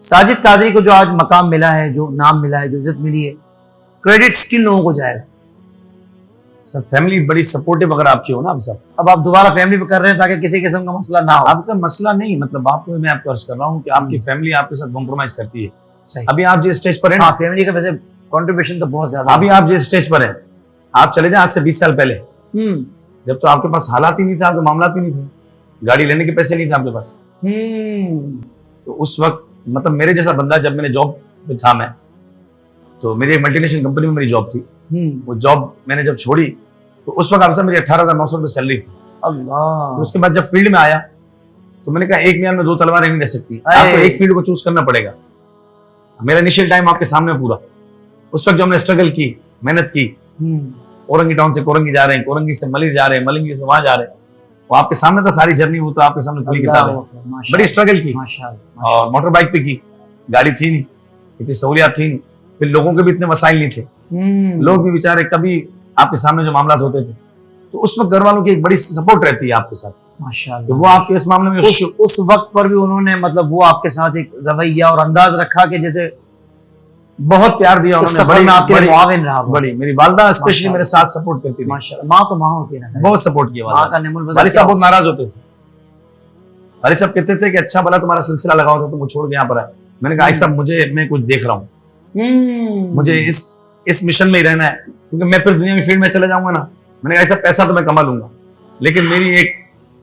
साजिद कादरी को जो आज मकाम मिला है, जो नाम मिला है, जो इज्जत मिली है, क्रेडिट्स किन लोगों को जाएगा? सब फैमिली बड़ी सपोर्टिव अगर आपकी हो ना, आप सब, अब आप दोबारा फैमिली पे कर रहे हैं ताकि किसी किस्म का मसला ना हो। आप सब मसला नहीं, मतलब आपको मैं आपको अर्ज कर रहा हूँ कि आपकी फैमिली आपके साथ कॉम्प्रोमाइज करती है। सही। अभी आप जिस स्टेज पर हैं, हाँ, फैमिली का वैसे कंट्रीब्यूशन तो बहुत ज्यादा अभी आप जिस स्टेज पर हैं, आप चले जाए आज से 20 साल पहले, जब तो आपके पास हालात ही नहीं थे, आपके मामलात ही नहीं थे, गाड़ी लेने के पैसे नहीं थे आपके पास, तो उस वक्त मतलब मेरे जैसा बंदा, जब मैंने जॉब में था मैं, तो मेरी एक मल्टीनेशनल कंपनी में मेरी जॉब थी, वो जॉब मैंने जब छोड़ी तो उस वक्त आपसे मेरी 18,900 रुपये सैलरी थी। अल्लाह। तो उसके बाद जब फील्ड में आया तो मैंने कहा एक म्यान में दो तलवारें नहीं रह सकती, आपको एक फील्ड को चूज करना पड़ेगा। मेरा इनिशियल टाइम आपके सामने पूरा, उस वक्त जो हमने स्ट्रगल की, मेहनत की, औरंगी टाउन से कोरंगी जा रहे हैं, कोरंगी से मलिर जा रहे हैं, मलिंगी से वहां जा रहे हैं, वो आपके सामने था सारी जर्नी, वो तो आपके सामने पूरी किताब है। बड़ी स्ट्रगल की, और मोटर बाइक पे की, गाड़ी थी नहीं, इतनी सहूलियात थी नहीं, फिर लोगों के भी इतने वसाइल नहीं थे, लोग भी बेचारे कभी आपके सामने जो मामला होते थे, तो उस वक्त घर वालों की एक बड़ी सपोर्ट रहती है आपके साथ, माशाल्लाह। तो वो आपके इस मामले में उस वक्त पर भी उन्होंने मतलब वो आपके साथ एक रवैया और अंदाज रखा कि जैसे बहुत प्यार दिया उन्होंने, बड़ी आपके मुआविन रहा, बड़ी मेरी वालदा स्पेशली मेरे साथ सपोर्ट करती थी, माशाल्लाह। माँ तो माँ होती है ना, बहुत सपोर्ट किया। माँ का नेमुल बदल। वालिद साहब बहुत नाराज होते थे, वालिद साहब कहते थे कि अच्छा भला तुम्हारा सिलसिला लगा होता तुम छोड़ के यहाँ पर आए। मैंने कहा साहब मुझे, मैं कुछ देख रहा हूँ, मुझे इस मिशन में ही रहना है, क्योंकि मैं फिर दुनिया की फील्ड में चले जाऊंगा ना, मैंने कहा ऐसा पैसा तो मैं कमा लूंगा, लेकिन मेरी एक,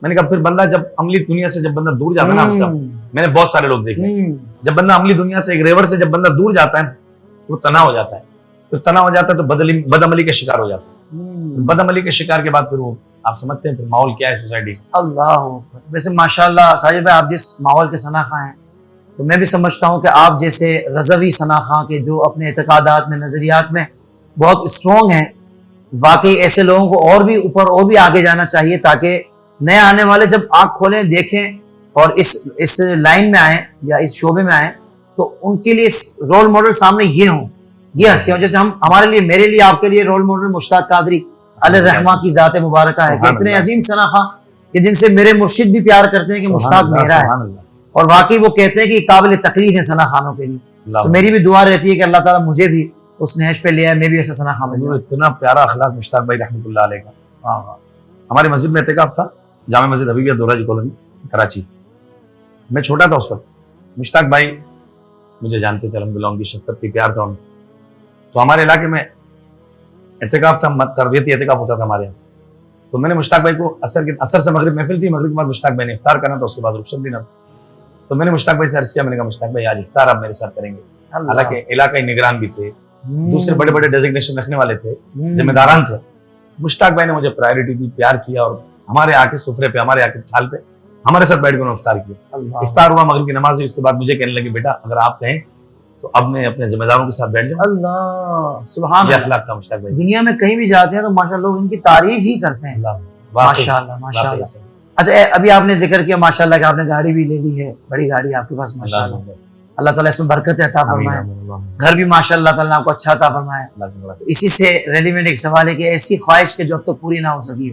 मैंने कहा फिर बंदा जब अमली दुनिया से जब बंदा दूर जाता है ना, सब मैंने बहुत सारे लोग देखे, जब बंदा अमली दुनिया से, एक रेवर से जब बंदा दूर जाता है वो तनाव हो जाता है, तो तनाव हो जाता है तो बदअमली का शिकार हो जाता है, बदअमली के शिकार के बाद फिर वो आप समझते हैं फिर माहौल क्या है सोसाइटी में। अल्लाह। वैसे माशाल्लाह साजिद भाई, आप जिस माहौल के सनाखा हैं, तो मैं भी समझता हूँ कि आप जैसे रज़वी सनाखा के जो अपने एतकादात में, नजरियात में बहुत स्ट्रॉन्ग हैं। वाकई ऐसे लोगों को और भी ऊपर और भी आगे जाना चाहिए, ताकि नए आने वाले जब आंख खोलें, देखें और इस लाइन में आए या इस शोबे में आए, तो उनके लिए रोल मॉडल सामने ये हों, ये हस्तियां। जैसे हम, हमारे लिए, मेरे लिए, आपके लिए रोल मॉडल मुश्ताक कादरी अलैहि रहमा की जात मुबारक है कि इतने अजीम सनाखा कि जिनसे मेरे मुर्शिद भी प्यार करते हैं कि मुश्ताक मेरा है, और वाकई वो कहते हैं कि काबिल तकलीफ है सना खानों के लिए। तो मेरी भी दुआ रहती है कि अल्लाह ताला मुझे भी उस नहज पे ले आए, मैं भी ऐसा सना खा बन। इतना प्यारा अखलाक मुश्ताक भाई रहमतुल्लाह अलैह का। हमारी मस्जिद में एतिकाफ था, जामा मस्जिद हबीबिया दोराजी कॉलोनी कराची। मैं छोटा था उस वक्त, मुश्ताक भाई मुझे जानते थे अल्हम्दुलिल्लाह, उनकी शफकत थी, प्यार था उनका। तो हमारे इलाके में एतिकाफ था, तरबियती एतिकाफ होता था हमारे यहाँ। तो मैंने मुश्ताक भाई को असर से मगरिब महफिल थी, मगरिब के बाद मुश्ताक भाई ने इफ्तार करना था, उसके बाद रुखसत देना था। तो मैंने मुश्ताक भाई से अर्ज किया, मैंने कहा मुश्ताक भाई आज इफ्तार आप मेरे साथ करेंगे। हालांकि इलाका निगरान भी थे, दूसरे बड़े बड़े डेजिग्नेशन रखने वाले थे, जिम्मेदारान थे। मुश्ताक भाई ने मुझे प्रायोरिटी दी, प्यार किया और हमारे आके सुफरे पे, हमारे आके थाल पे हमारे साथ बैठ कर उन्होंने इफ्तार किया। इफ्तार हुआ, मगरिब की नमाज हुई, उसके बाद मुझे कहने लगे बेटा अगर आप कहें तो अब मैं अपने जिम्मेदारों के साथ बैठ जाऊं। अल्लाह सुभान ये अखलाक था मुश्ताक भाई। दुनिया में कहीं भी जाते हैं तो माशाल्लाह लोग इनकी तारीफ ही करते हैं। माशाल्लाह माशाल्लाह। अच्छा, अभी आपने जिक्र किया माशाल्लाह कि आपने गाड़ी भी ले ली है, बड़ी गाड़ी आपके पास माशाल्लाह। अल्लाह ताला इसमें बरकत अता फरमाए, घर भी माशाल्लाह ताला आपको अच्छा अता फरमाए। तो इसी से रेडीमेड एक सवाल है कि ऐसी ख्वाहिश के जो अब तक पूरी ना हो सकी,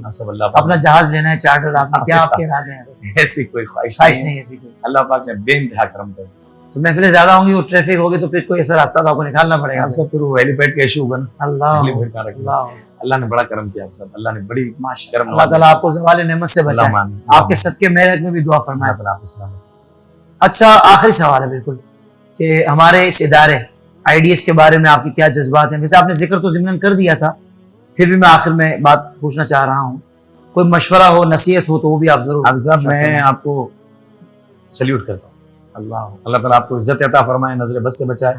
अपना जहाज लेना है चार्टर, आपने क्या आपके इरादे हैं? ऐसी कोई ख्वाहिश नहीं, ऐसी कोई। अल्लाह पाक ने बेइंतहा करम कर। तो महफिलें ज्यादा होंगी, वो ट्रैफिक होगी, तो फिर कोई ऐसा रास्ता तो आपको निकालना पड़ेगा। सब फिर वो हेलीपैड का इशू होगा ना। अल्लाह ने बड़ा करम किया, सब अल्लाह ने बड़ी माशाल्लाह। अल्लाह ताला आपको ज़वाल नेमत से बचाए, आपके सदके मेहनत में भी दुआ फरमाए। अच्छा, आखिरी सवाल है बिल्कुल कि हमारे इस इदारे आईडीएस के बारे में आपके क्या जज्बात हैं? वैसे आपने जिक्र तो ज़िम्नन कर दिया था, फिर भी मैं आखिर में बात पूछना चाह रहा हूँ, कोई मशवरा हो, नसीहत हो तो वो भी आप जरूर। मैं आपको सल्यूट करता हूँ। अल्लाह ताला आपको इज्जत अता फरमाए, नजर बद से बचाए,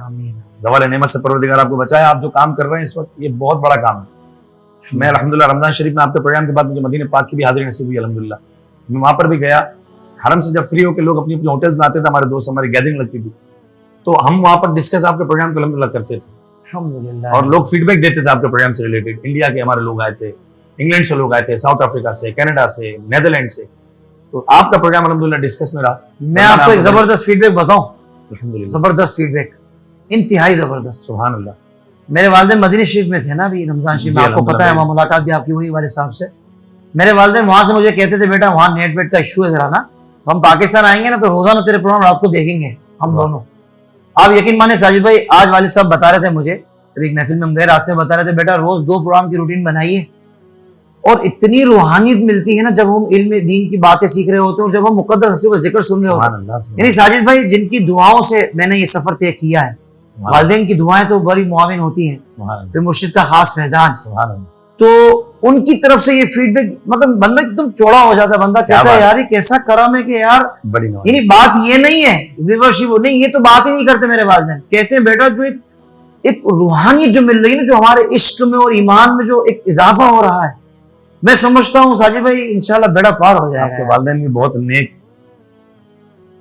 ज़वाल नेमत से परवरदिगार आपको बचाए। आप जो काम कर रहे हैं इस वक्त, ये बहुत बड़ा काम है। मैं अल्हम्दुलिल्लाह रमजान शरीफ में आपके प्रोग्राम के बाद मुझे मदीने पाक की भी हाजिरी नसीब हुई अल्हम्दुलिल्लाह। मैं वहां पर भी गया, हरम से जब फ्री होकर लोग अपनी अपनी होटल्स में आते थे, हमारे दोस्त, हमारी गैदरिंग लगती थी, तो हम वहां पर डिस्कस आपके प्रोग्राम को अल्हम्दुलिल्लाह करते थे अल्हम्दुलिल्लाह, और लोग फीडबैक देते थे आपके प्रोग्राम से रिलेटेड। इंडिया के हमारे लोग आए थे, इंग्लैंड से लोग आए थे, साउथ अफ्रीका से, कनाडा से, नेदरलैंड से। तो आपका प्रोग्राम अल्हम्दुलिल्लाह डिस्कस में रहा। मैं आपको एक जबरदस्त फीडबैक बताऊं, जबरदस्त फीडबैक, इंतहाई जबरदस्त। सुभान अल्लाह। मेरे वालिदैन मदीना शरीफ में थे ना अभी रमजान शरीफ में, आपको पता है, वहाँ मुलाकात भी आपकी हुई वाले साहब से। मेरे वालिदैन वहां से मुझे कहते थे बेटा वहाँ नेट वेट का इशू है जरा ना, तो हम पाकिस्तान आएंगे ना तो रोजाना तेरे प्रोग्राम रात को देखेंगे हम दोनों। आप यकीन माने साजिद भाई, आज वालिद साहब बता रहे थे मुझे, एक महफिल में हम गए, रास्ते में बता रहे थे बेटा रोज 2 प्रोग्राम की रूटीन बनाइए, और इतनी रूहानियत मिलती है ना जब हम इल्म दीन की बातें सीख रहे होते हैं और जब हम मुकद्दस हस्ती का जिक्र सुन रहे होते हैं। यानी साजिद भाई, जिनकी दुआओं से मैंने ये सफर तय किया है, वालिदैन की दुआएं तो बड़ी मुआविन होती हैं, फिर मुर्शिद का खास फैजान, तो उनकी तरफ से ये फीडबैक, मतलब बंदा एकदम चौड़ा हो जाता है, बंदा कहता है यार ये कैसा करम है कि यार, यानी बात ये नहीं है व्यूअरशिप नहीं, ये तो बात ही नहीं करते मेरे वालिदैन। कहते हैं बेटा जो एक रूहानियत जो मिल रही है ना, जो हमारे इश्क में और ईमान में जो एक इजाफा हो रहा है, मैं समझता हूँ साजिद भाई इंशाल्लाह बेड़ा पार हो जाएगा। आपके वालिदैन भी बहुत नेक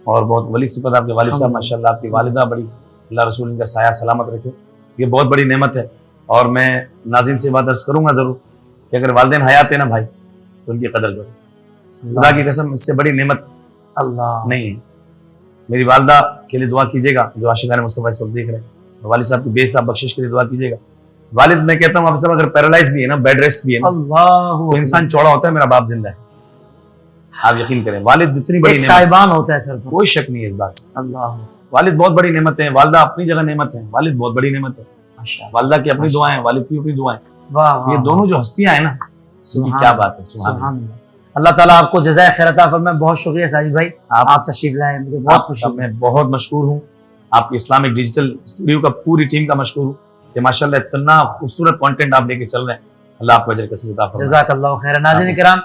और बहुत वली सिफत, आपके वालिद साहब माशाल्लाह, आपकी वालिदा बड़ी, अल्लाह रसूल इनका साया सलामत रखे, ये बहुत बड़ी नेमत है। और मैं नाज़रीन से बात अर्ज करूंगा जरूर कि अगर वालिदैन हयात है ना भाई तो उनकी कदर करो, खुदा की कसम इससे बड़ी नेमत अल्लाह नहीं है। मेरी वालिदा के लिए दुआ कीजिएगा जो आशिकान मुस्तफा इस वक्त देख रहे हैं, वालिद साहब की बेहद बख्शिश के लिए दुआ कीजिएगा। वालिद मैं कहता हूँ आप सब अगर पैरालाइज भी है ना, बेड रेस्ट भी है ना, तो इंसान चौड़ा होता है, मेरा बाप जिंदा है, आप यकीन करें। वालिद इतनी बड़ी साहिबान होता है सर, कोई शक नहीं है इस बात। अल्लाह, वालिद बहुत बड़ी नेमत है, वालिदा अपनी जगह नेमत है, वालिद बहुत बड़ी नेमत है। वालिदा की अपनी दुआएं, वालिद की अपनी दुआएं, ये दोनों जो हस्तियां हैं ना, क्या बात है। सुभान अल्लाह। अल्लाह ताला आपको जज़ाए खैर अता फरमाए। बहुत शुक्रिया साजिद भाई, आप तशरीफ लाए, मुझे बहुत खुशी है। मैं बहुत मशकूर हूँ, आपकी इस्लामिक डिजिटल स्टूडियो का पूरी टीम का मशकूर हूँ कि माशाल्लाह इतना खूबसूरत कंटेंट आप लेके चल रहे हैं। अल्लाह आपको अजर कसीर अता फरमाए। जज़ाकल्लाहु खैर। नाज़रीन किराम,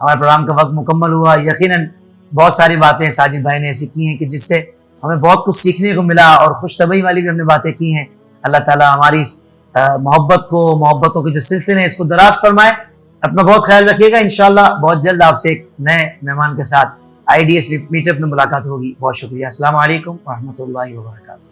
हमारे प्रोग्राम का वक्त मुकम्मल हुआ। यकीनन बहुत सारी बातें साजिद भाई ने ऐसी की हैं कि जिससे हमें बहुत कुछ सीखने को मिला, और खुश तबई वाली भी हमने बातें की हैं। अल्लाह ताला हमारी मोहब्बत को, मोहब्बतों के जो सिलसिले हैं इसको दराज फरमाए। अपना बहुत ख्याल रखिएगा। इंशाल्लाह बहुत जल्द आपसे एक नए मेहमान के साथ आईडीएस मीटअप में मुलाकात होगी। बहुत शुक्रिया। अस्सलाम वालेकुम व रहमतुल्लाहि व बरकातहू।